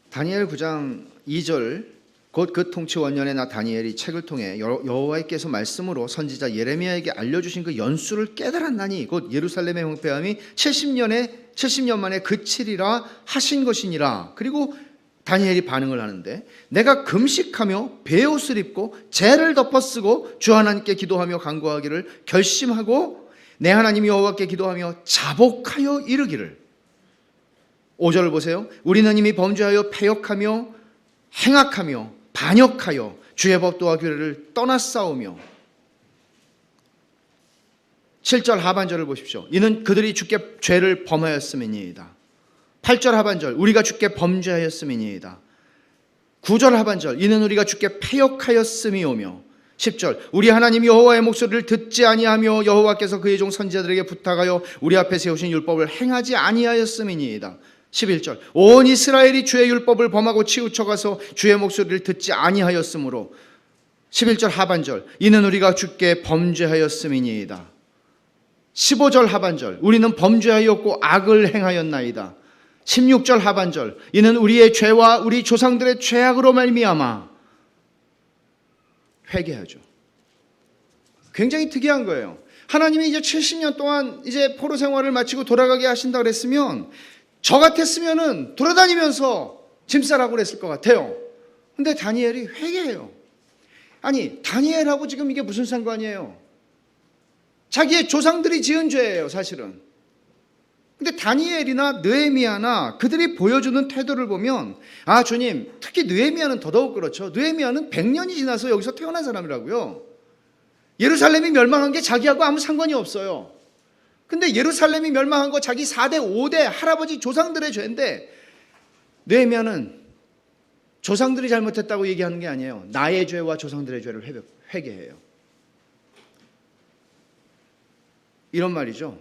다니엘 9장 2절 곧 그 통치 원년에 나 다니엘이 책을 통해 여호와께서 말씀으로 선지자 예레미야에게 알려주신 그 연수를 깨달았나니 곧 예루살렘의 황폐함이 70년 만에 그치리라 하신 것이니라. 그리고 다니엘이 반응을 하는데 내가 금식하며 베옷을 입고 재를 덮어쓰고 주 하나님께 기도하며 간구하기를 결심하고 내 하나님 여호와께 기도하며 자복하여 이르기를. 5절을 보세요. 우리는 이미 범죄하여 패역하며 행악하며 반역하여 주의 법도와 규례를 떠났사오며. 7절 하반절을 보십시오. 이는 그들이 주께 죄를 범하였음이니이다. 8절 하반절 우리가 주께 범죄하였음이니이다. 9절 하반절 이는 우리가 주께 패역하였음이오며. 10절 우리 하나님 여호와의 목소리를 듣지 아니하며 여호와께서 그의 종 선지자들에게 부탁하여 우리 앞에 세우신 율법을 행하지 아니하였음이니이다. 11절 온 이스라엘이 주의 율법을 범하고 치우쳐가서 주의 목소리를 듣지 아니하였으므로. 11절 하반절 이는 우리가 주께 범죄하였음이니이다. 15절 하반절 우리는 범죄하였고 악을 행하였나이다. 16절 하반절 이는 우리의 죄와 우리 조상들의 죄악으로 말미암아. 회개하죠. 굉장히 특이한 거예요. 하나님이 이제 70년 동안 이제 포로 생활을 마치고 돌아가게 하신다 그랬으면 저 같았으면은 돌아다니면서 짐 싸라고 그랬을 것 같아요. 근데 다니엘이 회개해요. 아니, 다니엘하고 지금 이게 무슨 상관이에요? 자기의 조상들이 지은 죄예요, 사실은. 근데 다니엘이나 느헤미야나 그들이 보여주는 태도를 보면, 아, 주님, 특히 느헤미야는 더더욱 그렇죠. 느헤미야는 100년이 지나서 여기서 태어난 사람이라고요. 예루살렘이 멸망한 게 자기하고 아무 상관이 없어요. 근데 예루살렘이 멸망한 거 자기 4대 5대 할아버지 조상들의 죄인데, 느헤미야는 조상들이 잘못했다고 얘기하는 게 아니에요. 나의 죄와 조상들의 죄를 회개해요. 이런 말이죠.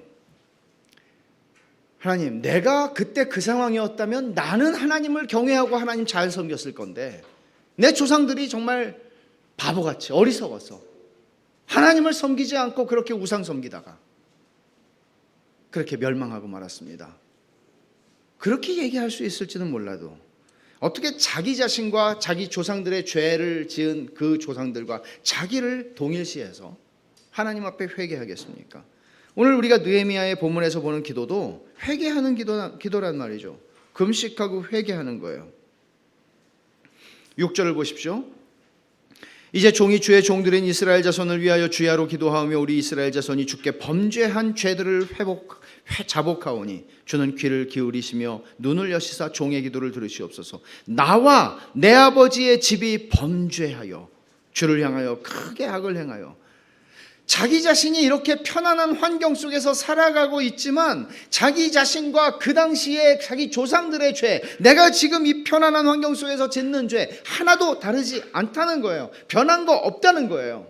하나님, 내가 그때 그 상황이었다면 나는 하나님을 경외하고 하나님 잘 섬겼을 건데, 내 조상들이 정말 바보같이 어리석어서 하나님을 섬기지 않고 그렇게 우상 섬기다가 그렇게 멸망하고 말았습니다. 그렇게 얘기할 수 있을지는 몰라도 어떻게 자기 자신과 자기 조상들의 죄를 지은 그 조상들과 자기를 동일시해서 하나님 앞에 회개하겠습니까? 오늘 우리가 느헤미야의 본문에서 보는 기도도 회개하는 기도란 말이죠. 금식하고 회개하는 거예요. 6절을 보십시오. 이제 종이 주의 종들인 이스라엘 자손을 위하여 주야로 기도하오며 우리 이스라엘 자손이 주께 범죄한 죄들을 자복하오니 주는 귀를 기울이시며 눈을 여시사 종의 기도를 들으시옵소서. 나와 내 아버지의 집이 범죄하여 주를 향하여 크게 악을 행하여. 자기 자신이 이렇게 편안한 환경 속에서 살아가고 있지만 자기 자신과 그 당시에 자기 조상들의 죄, 내가 지금 이 편안한 환경 속에서 짓는 죄 하나도 다르지 않다는 거예요. 변한 거 없다는 거예요.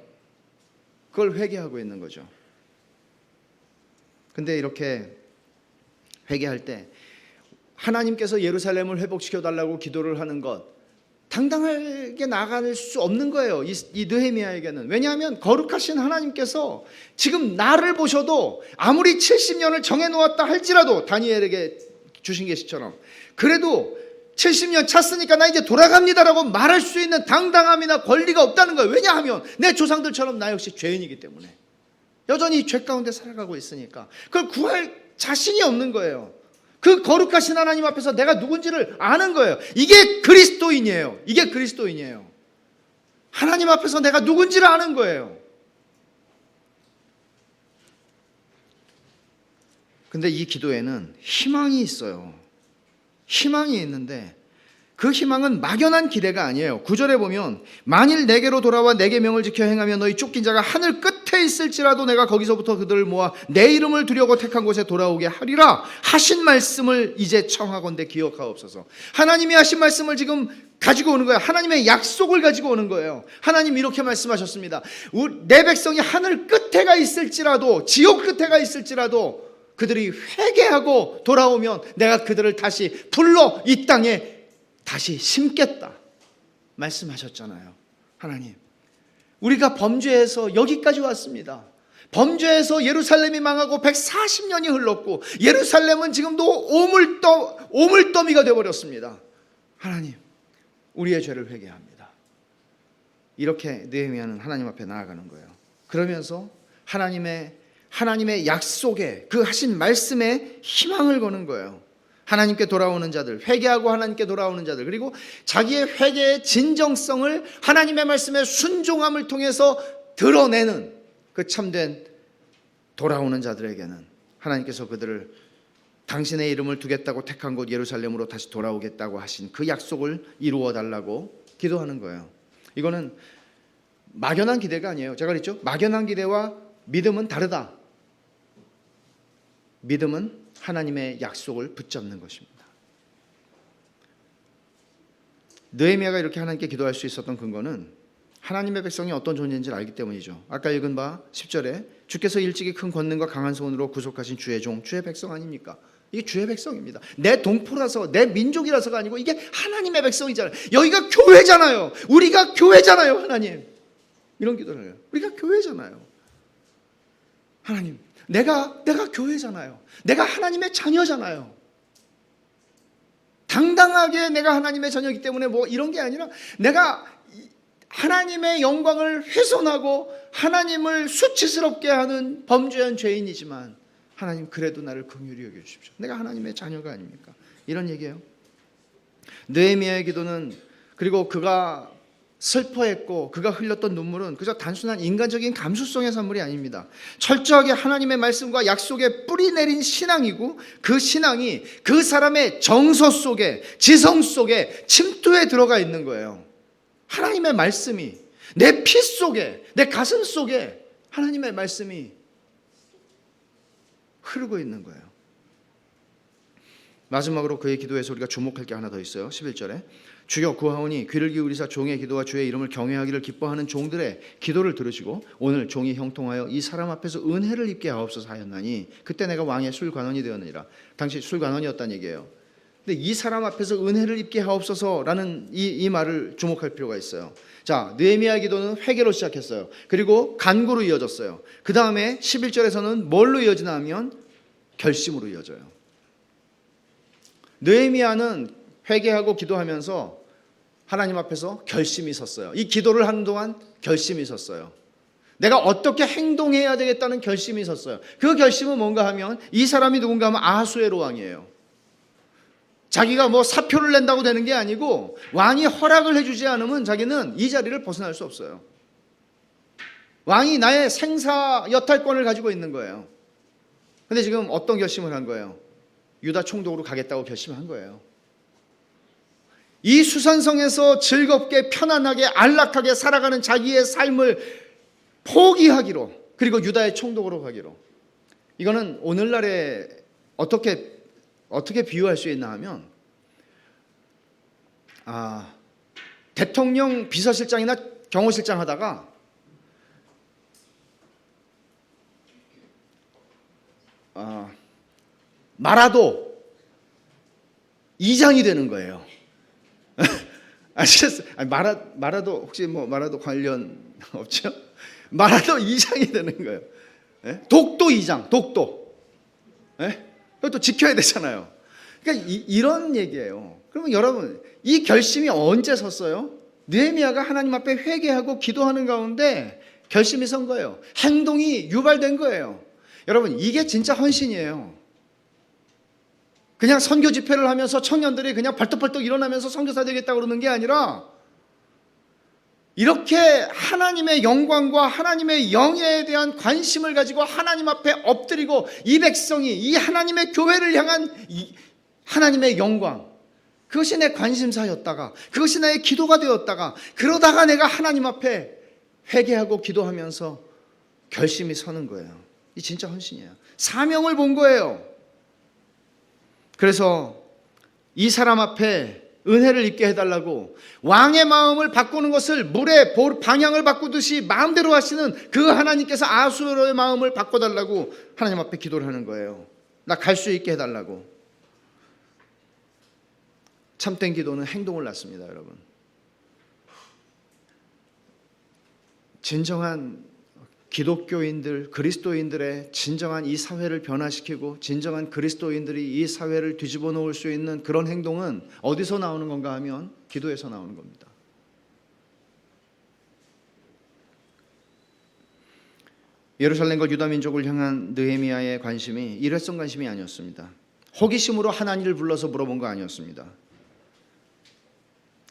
그걸 회개하고 있는 거죠. 근데 이렇게 회개할 때 하나님께서 예루살렘을 회복시켜 달라고 기도를 하는 것, 당당하게 나아갈 수 없는 거예요. 이 느헤미야에게는. 왜냐하면 거룩하신 하나님께서 지금 나를 보셔도 아무리 70년을 정해놓았다 할지라도 다니엘에게 주신 계시처럼 그래도 70년 찼으니까 나 이제 돌아갑니다라고 말할 수 있는 당당함이나 권리가 없다는 거예요. 왜냐하면 내 조상들처럼 나 역시 죄인이기 때문에 여전히 죄 가운데 살아가고 있으니까 그걸 구할 자신이 없는 거예요. 그 거룩하신 하나님 앞에서 내가 누군지를 아는 거예요. 이게 그리스도인이에요. 이게 그리스도인이에요. 하나님 앞에서 내가 누군지를 아는 거예요. 근데 이 기도에는 희망이 있어요. 희망이 있는데 그 희망은 막연한 기대가 아니에요. 9절에 보면 만일 내게로 돌아와 내 계명을 지켜 행하며 너희 쫓긴 자가 하늘 끝에 있을지라도 내가 거기서부터 그들을 모아 내 이름을 두려고 택한 곳에 돌아오게 하리라 하신 말씀을 이제 청하건대 기억하옵소서. 하나님이 하신 말씀을 지금 가지고 오는 거예요. 하나님의 약속을 가지고 오는 거예요. 하나님 이렇게 말씀하셨습니다. 내 백성이 하늘 끝에가 있을지라도 지옥 끝에가 있을지라도 그들이 회개하고 돌아오면 내가 그들을 다시 불러 이 땅에 다시 심겠다 말씀하셨잖아요. 하나님, 우리가 범죄해서 여기까지 왔습니다. 범죄해서 예루살렘이 망하고 140년이 흘렀고 예루살렘은 지금도 오물더미가 되어버렸습니다. 하나님, 우리의 죄를 회개합니다. 이렇게 느헤미야는 하나님 앞에 나아가는 거예요. 그러면서 하나님의 약속에 그 하신 말씀에 희망을 거는 거예요. 하나님께 돌아오는 자들, 회개하고 하나님께 돌아오는 자들, 그리고 자기의 회개의 진정성을 하나님의 말씀에 순종함을 통해서 드러내는 그 참된 돌아오는 자들에게는 하나님께서 그들을 당신의 이름을 두겠다고 택한 곳 예루살렘으로 다시 돌아오겠다고 하신 그 약속을 이루어 달라고 기도하는 거예요. 이거는 막연한 기대가 아니에요. 제가 그랬죠? 막연한 기대와 믿음은 다르다. 믿음은 하나님의 약속을 붙잡는 것입니다. 느헤미야가 이렇게 하나님께 기도할 수 있었던 근거는 하나님의 백성이 어떤 존재인지를 알기 때문이죠. 아까 읽은 바 10절에 주께서 일찍이 큰 권능과 강한 손으로 구속하신 주의 종, 주의 백성 아닙니까? 이게 주의 백성입니다. 내 동포라서 내 민족이라서가 아니고 이게 하나님의 백성이잖아요. 여기가 교회잖아요. 우리가 교회잖아요. 하나님, 이런 기도를 해요. 우리가 교회잖아요. 하나님, 내가 교회잖아요. 내가 하나님의 자녀잖아요. 당당하게 내가 하나님의 자녀이기 때문에 뭐 이런 게 아니라 내가 하나님의 영광을 훼손하고 하나님을 수치스럽게 하는 범죄한 죄인이지만 하나님 그래도 나를 긍휼히 여겨주십시오. 내가 하나님의 자녀가 아닙니까? 이런 얘기예요. 느헤미야의 기도는 그리고 그가 슬퍼했고 그가 흘렸던 눈물은 그저 단순한 인간적인 감수성의 산물이 아닙니다. 철저하게 하나님의 말씀과 약속에 뿌리 내린 신앙이고, 그 신앙이 그 사람의 정서 속에, 지성 속에 침투해 들어가 있는 거예요. 하나님의 말씀이 내 피 속에, 내 가슴 속에 하나님의 말씀이 흐르고 있는 거예요. 마지막으로 그의 기도에서 우리가 주목할 게 하나 더 있어요. 11절에 주여 구하오니 귀를 기울이사 종의 기도와 주의 이름을 경외하기를 기뻐하는 종들의 기도를 들으시고 오늘 종이 형통하여 이 사람 앞에서 은혜를 입게 하옵소서 하였나니 그때 내가 왕의 술관원이 되었느니라. 당시 술관원이었다는 얘기예요. 근데 이 사람 앞에서 은혜를 입게 하옵소서라는 이 말을 주목할 필요가 있어요. 자, 느헤미야의 기도는 회개로 시작했어요. 그리고 간구로 이어졌어요. 그 다음에 11절에서는 뭘로 이어지나 하면 결심으로 이어져요. 느헤미야는 회개하고 기도하면서 하나님 앞에서 결심이 섰어요. 이 기도를 하는 동안 결심이 섰어요. 내가 어떻게 행동해야 되겠다는 결심이 섰어요. 그 결심은 뭔가 하면, 이 사람이 누군가 하면 아하수에로 왕이에요. 자기가 뭐 사표를 낸다고 되는 게 아니고, 왕이 허락을 해주지 않으면 자기는 이 자리를 벗어날 수 없어요. 왕이 나의 생사 여탈권을 가지고 있는 거예요. 근데 지금 어떤 결심을 한 거예요? 유다 총독으로 가겠다고 결심한 거예요. 이 수산성에서 즐겁게 편안하게 안락하게 살아가는 자기의 삶을 포기하기로, 그리고 유다의 총독으로 가기로. 이거는 오늘날에 어떻게 비유할 수 있나 하면, 대통령 비서실장이나 경호실장 하다가 마라도 이장이 되는 거예요. 아시겠어요? 마라도 혹시 뭐 마라도 관련 없죠? 마라도 이장이 되는 거예요. 예? 독도 이장, 독도. 예? 그것도 지켜야 되잖아요. 그러니까 이런 얘기예요. 그러면 여러분, 이 결심이 언제 섰어요? 느헤미야가 하나님 앞에 회개하고 기도하는 가운데 결심이 선 거예요. 행동이 유발된 거예요. 여러분, 이게 진짜 헌신이에요. 그냥 선교 집회를 하면서 청년들이 그냥 벌떡벌떡 일어나면서 선교사 되겠다고 그러는 게 아니라, 이렇게 하나님의 영광과 하나님의 영예에 대한 관심을 가지고 하나님 앞에 엎드리고, 이 백성이 이 하나님의 교회를 향한 하나님의 영광, 그것이 내 관심사였다가, 그것이 나의 기도가 되었다가, 그러다가 내가 하나님 앞에 회개하고 기도하면서 결심이 서는 거예요. 이 진짜 헌신이에요. 사명을 본 거예요. 그래서 이 사람 앞에 은혜를 입게 해달라고, 왕의 마음을 바꾸는 것을 물의 방향을 바꾸듯이 마음대로 하시는 그 하나님께서 아수르의 마음을 바꿔달라고 하나님 앞에 기도를 하는 거예요. 나 갈 수 있게 해달라고. 참된 기도는 행동을 낳습니다, 여러분. 진정한 기독교인들, 그리스도인들의 진정한 이 사회를 변화시키고 진정한 그리스도인들이 이 사회를 뒤집어 놓을 수 있는 그런 행동은 어디서 나오는 건가 하면 기도에서 나오는 겁니다. 예루살렘과 유다 민족을 향한 느헤미야의 관심이 일회성 관심이 아니었습니다. 호기심으로 하나님을 불러서 물어본 거 아니었습니다.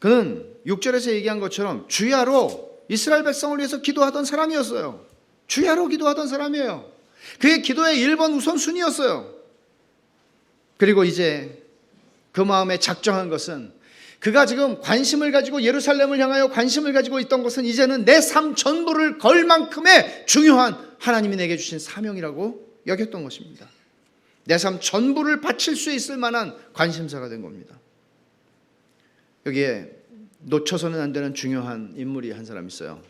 그는 6절에서 얘기한 것처럼 주야로 이스라엘 백성을 위해서 기도하던 사람이었어요. 주야로 기도하던 사람이에요. 그의 기도의 1번 우선순위였어요. 그리고 이제 그 마음에 작정한 것은, 그가 지금 관심을 가지고 예루살렘을 향하여 관심을 가지고 있던 것은 이제는 내 삶 전부를 걸 만큼의 중요한 하나님이 내게 주신 사명이라고 여겼던 것입니다. 내 삶 전부를 바칠 수 있을 만한 관심사가 된 겁니다. 여기에 놓쳐서는 안 되는 중요한 인물이 한 사람 있어요.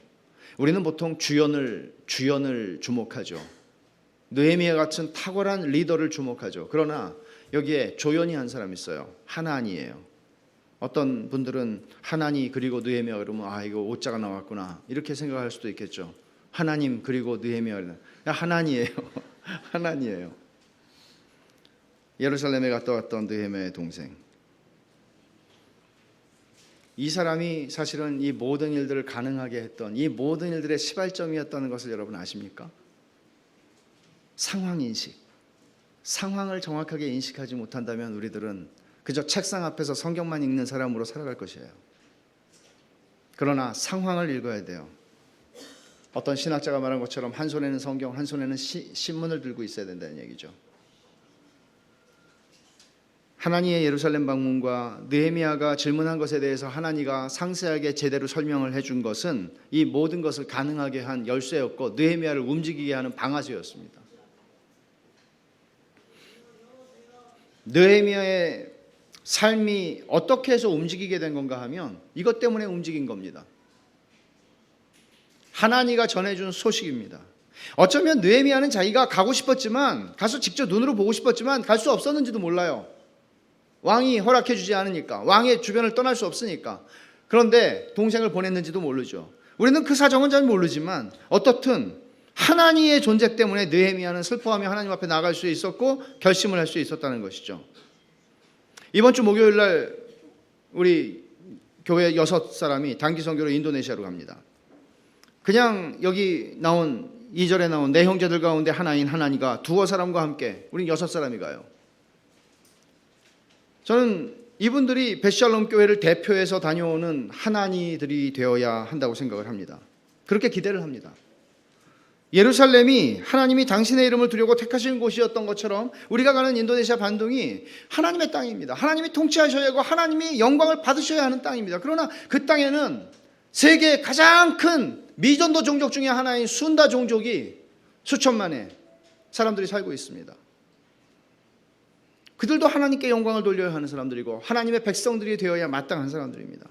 우리는 보통 주연을 주목하죠. 느헤미야 같은 탁월한 리더를 주목하죠. 그러나 여기에 조연이 한 사람 있어요. 하나니예요. 어떤 분들은 하나니 그리고 느헤미야 그러면 이거 오자가 나왔구나 이렇게 생각할 수도 있겠죠. 하나님 그리고 느헤미야, 하나니예요. 하나니예요. 예루살렘에 갔다 왔던 느헤미야의 동생. 이 사람이 사실은 이 모든 일들을 가능하게 했던, 이 모든 일들의 시발점이었다는 것을 여러분 아십니까? 상황인식. 상황을 정확하게 인식하지 못한다면 우리들은 그저 책상 앞에서 성경만 읽는 사람으로 살아갈 것이에요. 그러나 상황을 읽어야 돼요. 어떤 신학자가 말한 것처럼 한 손에는 성경, 한 손에는 신문을 들고 있어야 된다는 얘기죠. 하나니의 예루살렘 방문과 느헤미야가 질문한 것에 대해서 하나니가 상세하게 제대로 설명을 해준 것은 이 모든 것을 가능하게 한 열쇠였고 느헤미야를 움직이게 하는 방아쇠였습니다. 느헤미야의 삶이 어떻게 해서 움직이게 된 건가 하면 이것 때문에 움직인 겁니다. 하나니가 전해준 소식입니다. 어쩌면 느헤미야는 자기가 가고 싶었지만, 가서 직접 눈으로 보고 싶었지만 갈 수 없었는지도 몰라요. 왕이 허락해 주지 않으니까, 왕의 주변을 떠날 수 없으니까. 그런데 동생을 보냈는지도 모르죠. 우리는 그 사정은 잘 모르지만 어떻든 하나님의 존재 때문에 느헤미야는 슬퍼하며 하나님 앞에 나갈 수 있었고 결심을 할 수 있었다는 것이죠. 이번 주 목요일 날 우리 교회 6사람이 단기 선교로 인도네시아로 갑니다. 그냥 여기 나온 2절에 나온 내 형제들 가운데 하나인 하나니가 두어 사람과 함께, 우린 6사람이 가요. 저는 이분들이 벳샬롬 교회를 대표해서 다녀오는 하나니들이 되어야 한다고 생각을 합니다. 그렇게 기대를 합니다. 예루살렘이 하나님이 당신의 이름을 두려고 택하신 곳이었던 것처럼 우리가 가는 인도네시아 반동이 하나님의 땅입니다. 하나님이 통치하셔야 하고 하나님이 영광을 받으셔야 하는 땅입니다. 그러나 그 땅에는 세계의 가장 큰 미전도 종족 중에 하나인 순다 종족이 수천만의 사람들이 살고 있습니다. 그들도 하나님께 영광을 돌려야 하는 사람들이고 하나님의 백성들이 되어야 마땅한 사람들입니다.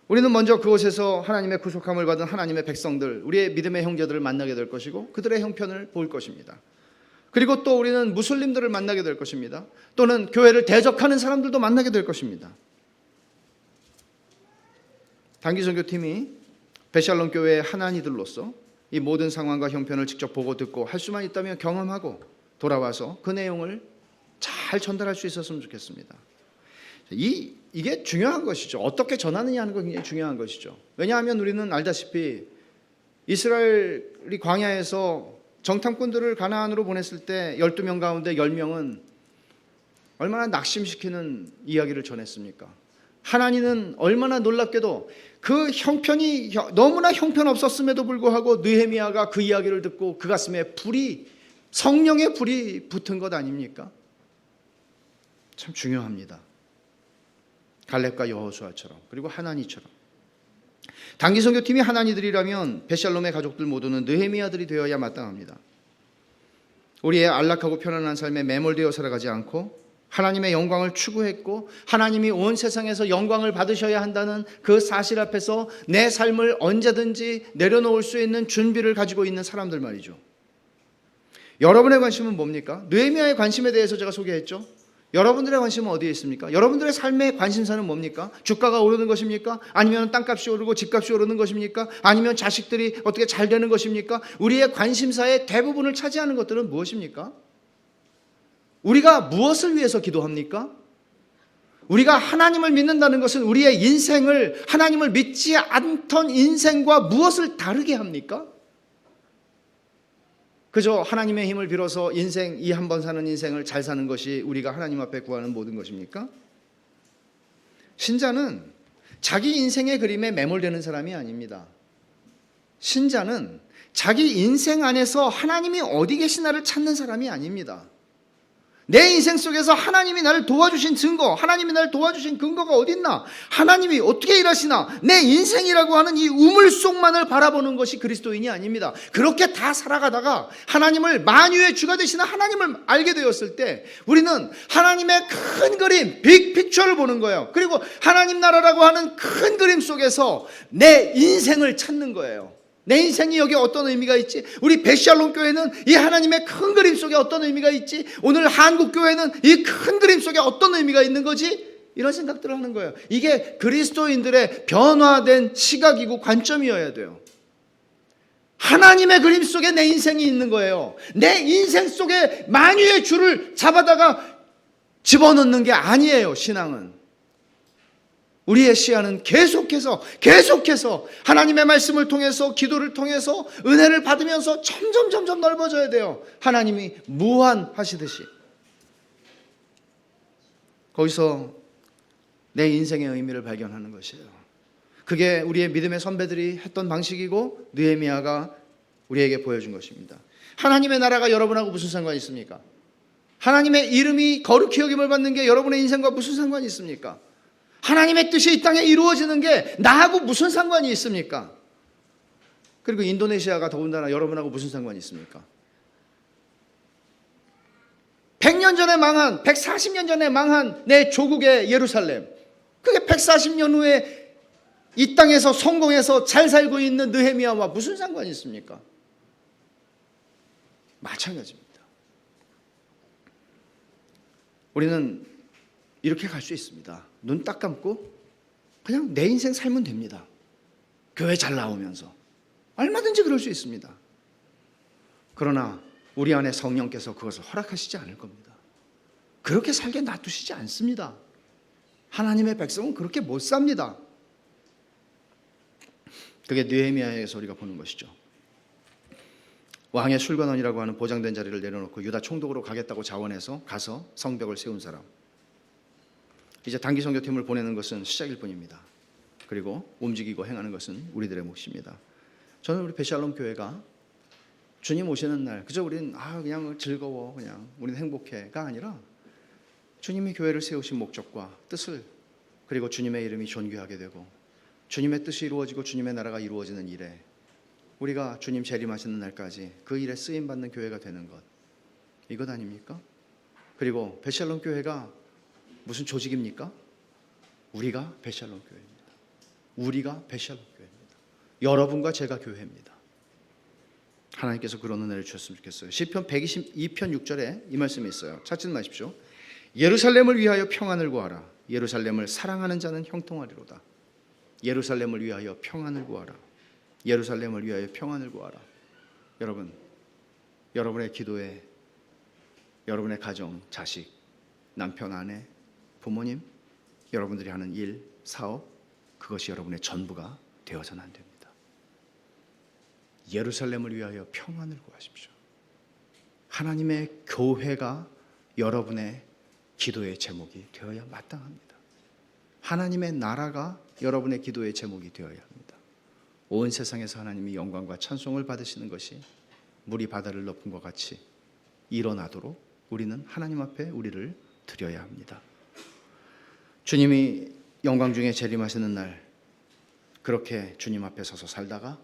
우리는 먼저 그곳에서 하나님의 구속함을 받은 하나님의 백성들, 우리의 믿음의 형제들을 만나게 될 것이고 그들의 형편을 볼 것입니다. 그리고 또 우리는 무슬림들을 만나게 될 것입니다. 또는 교회를 대적하는 사람들도 만나게 될 것입니다. 단기선교팀이 벳샬롬 교회의 하나니들로서 이 모든 상황과 형편을 직접 보고 듣고 할 수만 있다면 경험하고 돌아와서 그 내용을 잘 전달할 수 있었으면 좋겠습니다. 이게 중요한 것이죠. 어떻게 전하느냐 하는 건 굉장히 중요한 것이죠. 왜냐하면 우리는 알다시피 이스라엘이 광야에서 정탐꾼들을 가나안으로 보냈을 때 12명 가운데 10명은 얼마나 낙심시키는 이야기를 전했습니까? 하나님은 얼마나 놀랍게도 그 형편이 너무나 형편없었음에도 불구하고 느헤미야가 그 이야기를 듣고 그 가슴에 성령의 불이 붙은 것 아닙니까? 참 중요합니다. 갈렙과 여호수아처럼, 그리고 하나니처럼. 단기 선교팀이 하나니들이라면 벳샬롬의 가족들 모두는 느헤미야들이 되어야 마땅합니다. 우리의 안락하고 편안한 삶에 매몰되어 살아가지 않고 하나님의 영광을 추구했고 하나님이 온 세상에서 영광을 받으셔야 한다는 그 사실 앞에서 내 삶을 언제든지 내려놓을 수 있는 준비를 가지고 있는 사람들 말이죠. 여러분의 관심은 뭡니까? 느헤미야의 관심에 대해서 제가 소개했죠. 여러분들의 관심은 어디에 있습니까? 여러분들의 삶의 관심사는 뭡니까? 주가가 오르는 것입니까? 아니면 땅값이 오르고 집값이 오르는 것입니까? 아니면 자식들이 어떻게 잘 되는 것입니까? 우리의 관심사의 대부분을 차지하는 것들은 무엇입니까? 우리가 무엇을 위해서 기도합니까? 우리가 하나님을 믿는다는 것은 우리의 인생을 하나님을 믿지 않던 인생과 무엇을 다르게 합니까? 그저 하나님의 힘을 빌어서 이 한 번 사는 인생을 잘 사는 것이 우리가 하나님 앞에 구하는 모든 것입니까? 신자는 자기 인생의 그림에 매몰되는 사람이 아닙니다. 신자는 자기 인생 안에서 하나님이 어디 계시나를 찾는 사람이 아닙니다. 내 인생 속에서 하나님이 나를 도와주신 증거, 하나님이 나를 도와주신 근거가 어딨나? 하나님이 어떻게 일하시나? 내 인생이라고 하는 이 우물 속만을 바라보는 것이 그리스도인이 아닙니다. 그렇게 다 살아가다가 하나님을, 만유의 주가 되시는 하나님을 알게 되었을 때 우리는 하나님의 큰 그림, 빅픽처를 보는 거예요. 그리고 하나님 나라라고 하는 큰 그림 속에서 내 인생을 찾는 거예요. 내 인생이 여기 어떤 의미가 있지? 우리 벳샬롬 교회는 이 하나님의 큰 그림 속에 어떤 의미가 있지? 오늘 한국 교회는 이 큰 그림 속에 어떤 의미가 있는 거지? 이런 생각들을 하는 거예요. 이게 그리스도인들의 변화된 시각이고 관점이어야 돼요. 하나님의 그림 속에 내 인생이 있는 거예요. 내 인생 속에 만유의 주를 잡아다가 집어넣는 게 아니에요. 신앙은. 우리의 시야는 계속해서 하나님의 말씀을 통해서, 기도를 통해서 은혜를 받으면서 점점 넓어져야 돼요. 하나님이 무한하시듯이. 거기서 내 인생의 의미를 발견하는 것이에요. 그게 우리의 믿음의 선배들이 했던 방식이고 느헤미야가 우리에게 보여준 것입니다. 하나님의 나라가 여러분하고 무슨 상관이 있습니까? 하나님의 이름이 거룩히 여김을 받는 게 여러분의 인생과 무슨 상관이 있습니까? 하나님의 뜻이 이 땅에 이루어지는 게 나하고 무슨 상관이 있습니까? 그리고 인도네시아가 더군다나 여러분하고 무슨 상관이 있습니까? 100년 전에 망한, 140년 전에 망한 내 조국의 예루살렘, 그게 140년 후에 이 땅에서 성공해서 잘 살고 있는 느헤미야와 무슨 상관이 있습니까? 마찬가지입니다. 우리는 이렇게 갈 수 있습니다. 눈 딱 감고 그냥 내 인생 살면 됩니다. 교회 잘 나오면서 얼마든지 그럴 수 있습니다. 그러나 우리 안에 성령께서 그것을 허락하시지 않을 겁니다. 그렇게 살게 놔두시지 않습니다. 하나님의 백성은 그렇게 못 삽니다. 그게 느헤미야에서 우리가 보는 것이죠. 왕의 술관원이라고 하는 보장된 자리를 내려놓고 유다 총독으로 가겠다고 자원해서 가서 성벽을 세운 사람. 이제 단기 선교팀을 보내는 것은 시작일 뿐입니다. 그리고 움직이고 행하는 것은 우리들의 몫입니다. 저는 우리 베샬롬 교회가 주님 오시는 날 그저 우리는 그냥 즐거워, 그냥 우리는 행복해가 아니라 주님이 교회를 세우신 목적과 뜻을, 그리고 주님의 이름이 존귀하게 되고 주님의 뜻이 이루어지고 주님의 나라가 이루어지는 일에 우리가 주님 재림하시는 날까지 그 일에 쓰임받는 교회가 되는 것, 이것 아닙니까? 그리고 베샬롬 교회가 무슨 조직입니까? 우리가 베샬롬 교회입니다. 우리가 베샬롬 교회입니다. 여러분과 제가 교회입니다. 하나님께서 그런 은혜를 주셨으면 좋겠어요. 시편 122편 6절에 이 말씀이 있어요. 찾지 마십시오. 예루살렘을 위하여 평안을 구하라. 예루살렘을 사랑하는 자는 형통하리로다. 예루살렘을 위하여 평안을 구하라. 예루살렘을 위하여 평안을 구하라. 여러분, 여러분의 기도에 여러분의 가정, 자식, 남편, 아내, 부모님, 여러분들이 하는 일, 사업, 그것이 여러분의 전부가 되어서는 안 됩니다. 예루살렘을 위하여 평안을 구하십시오. 하나님의 교회가 여러분의 기도의 제목이 되어야 마땅합니다. 하나님의 나라가 여러분의 기도의 제목이 되어야 합니다. 온 세상에서 하나님이 영광과 찬송을 받으시는 것이 물이 바다를 덮은 것 같이 일어나도록 우리는 하나님 앞에 우리를 드려야 합니다. 주님이 영광 중에 재림하시는 날, 그렇게 주님 앞에 서서 살다가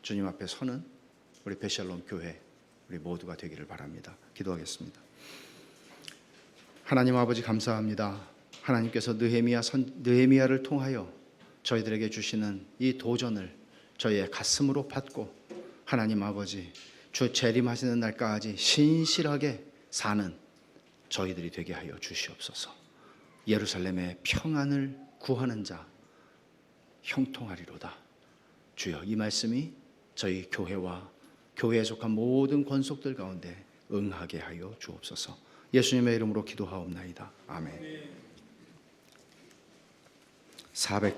주님 앞에 서는 우리 베샬롬 교회, 우리 모두가 되기를 바랍니다. 기도하겠습니다. 하나님 아버지, 감사합니다. 하나님께서 느헤미야를 통하여 저희들에게 주시는 이 도전을 저희의 가슴으로 받고 하나님 아버지, 주 재림하시는 날까지 신실하게 사는 저희들이 되게 하여 주시옵소서. 예루살렘의 평안을 구하는 자 형통하리로다. 주여, 이 말씀이 저희 교회와 교회에 속한 모든 권속들 가운데 응하게 하여 주옵소서. 예수님의 이름으로 기도하옵나이다. 아멘. 400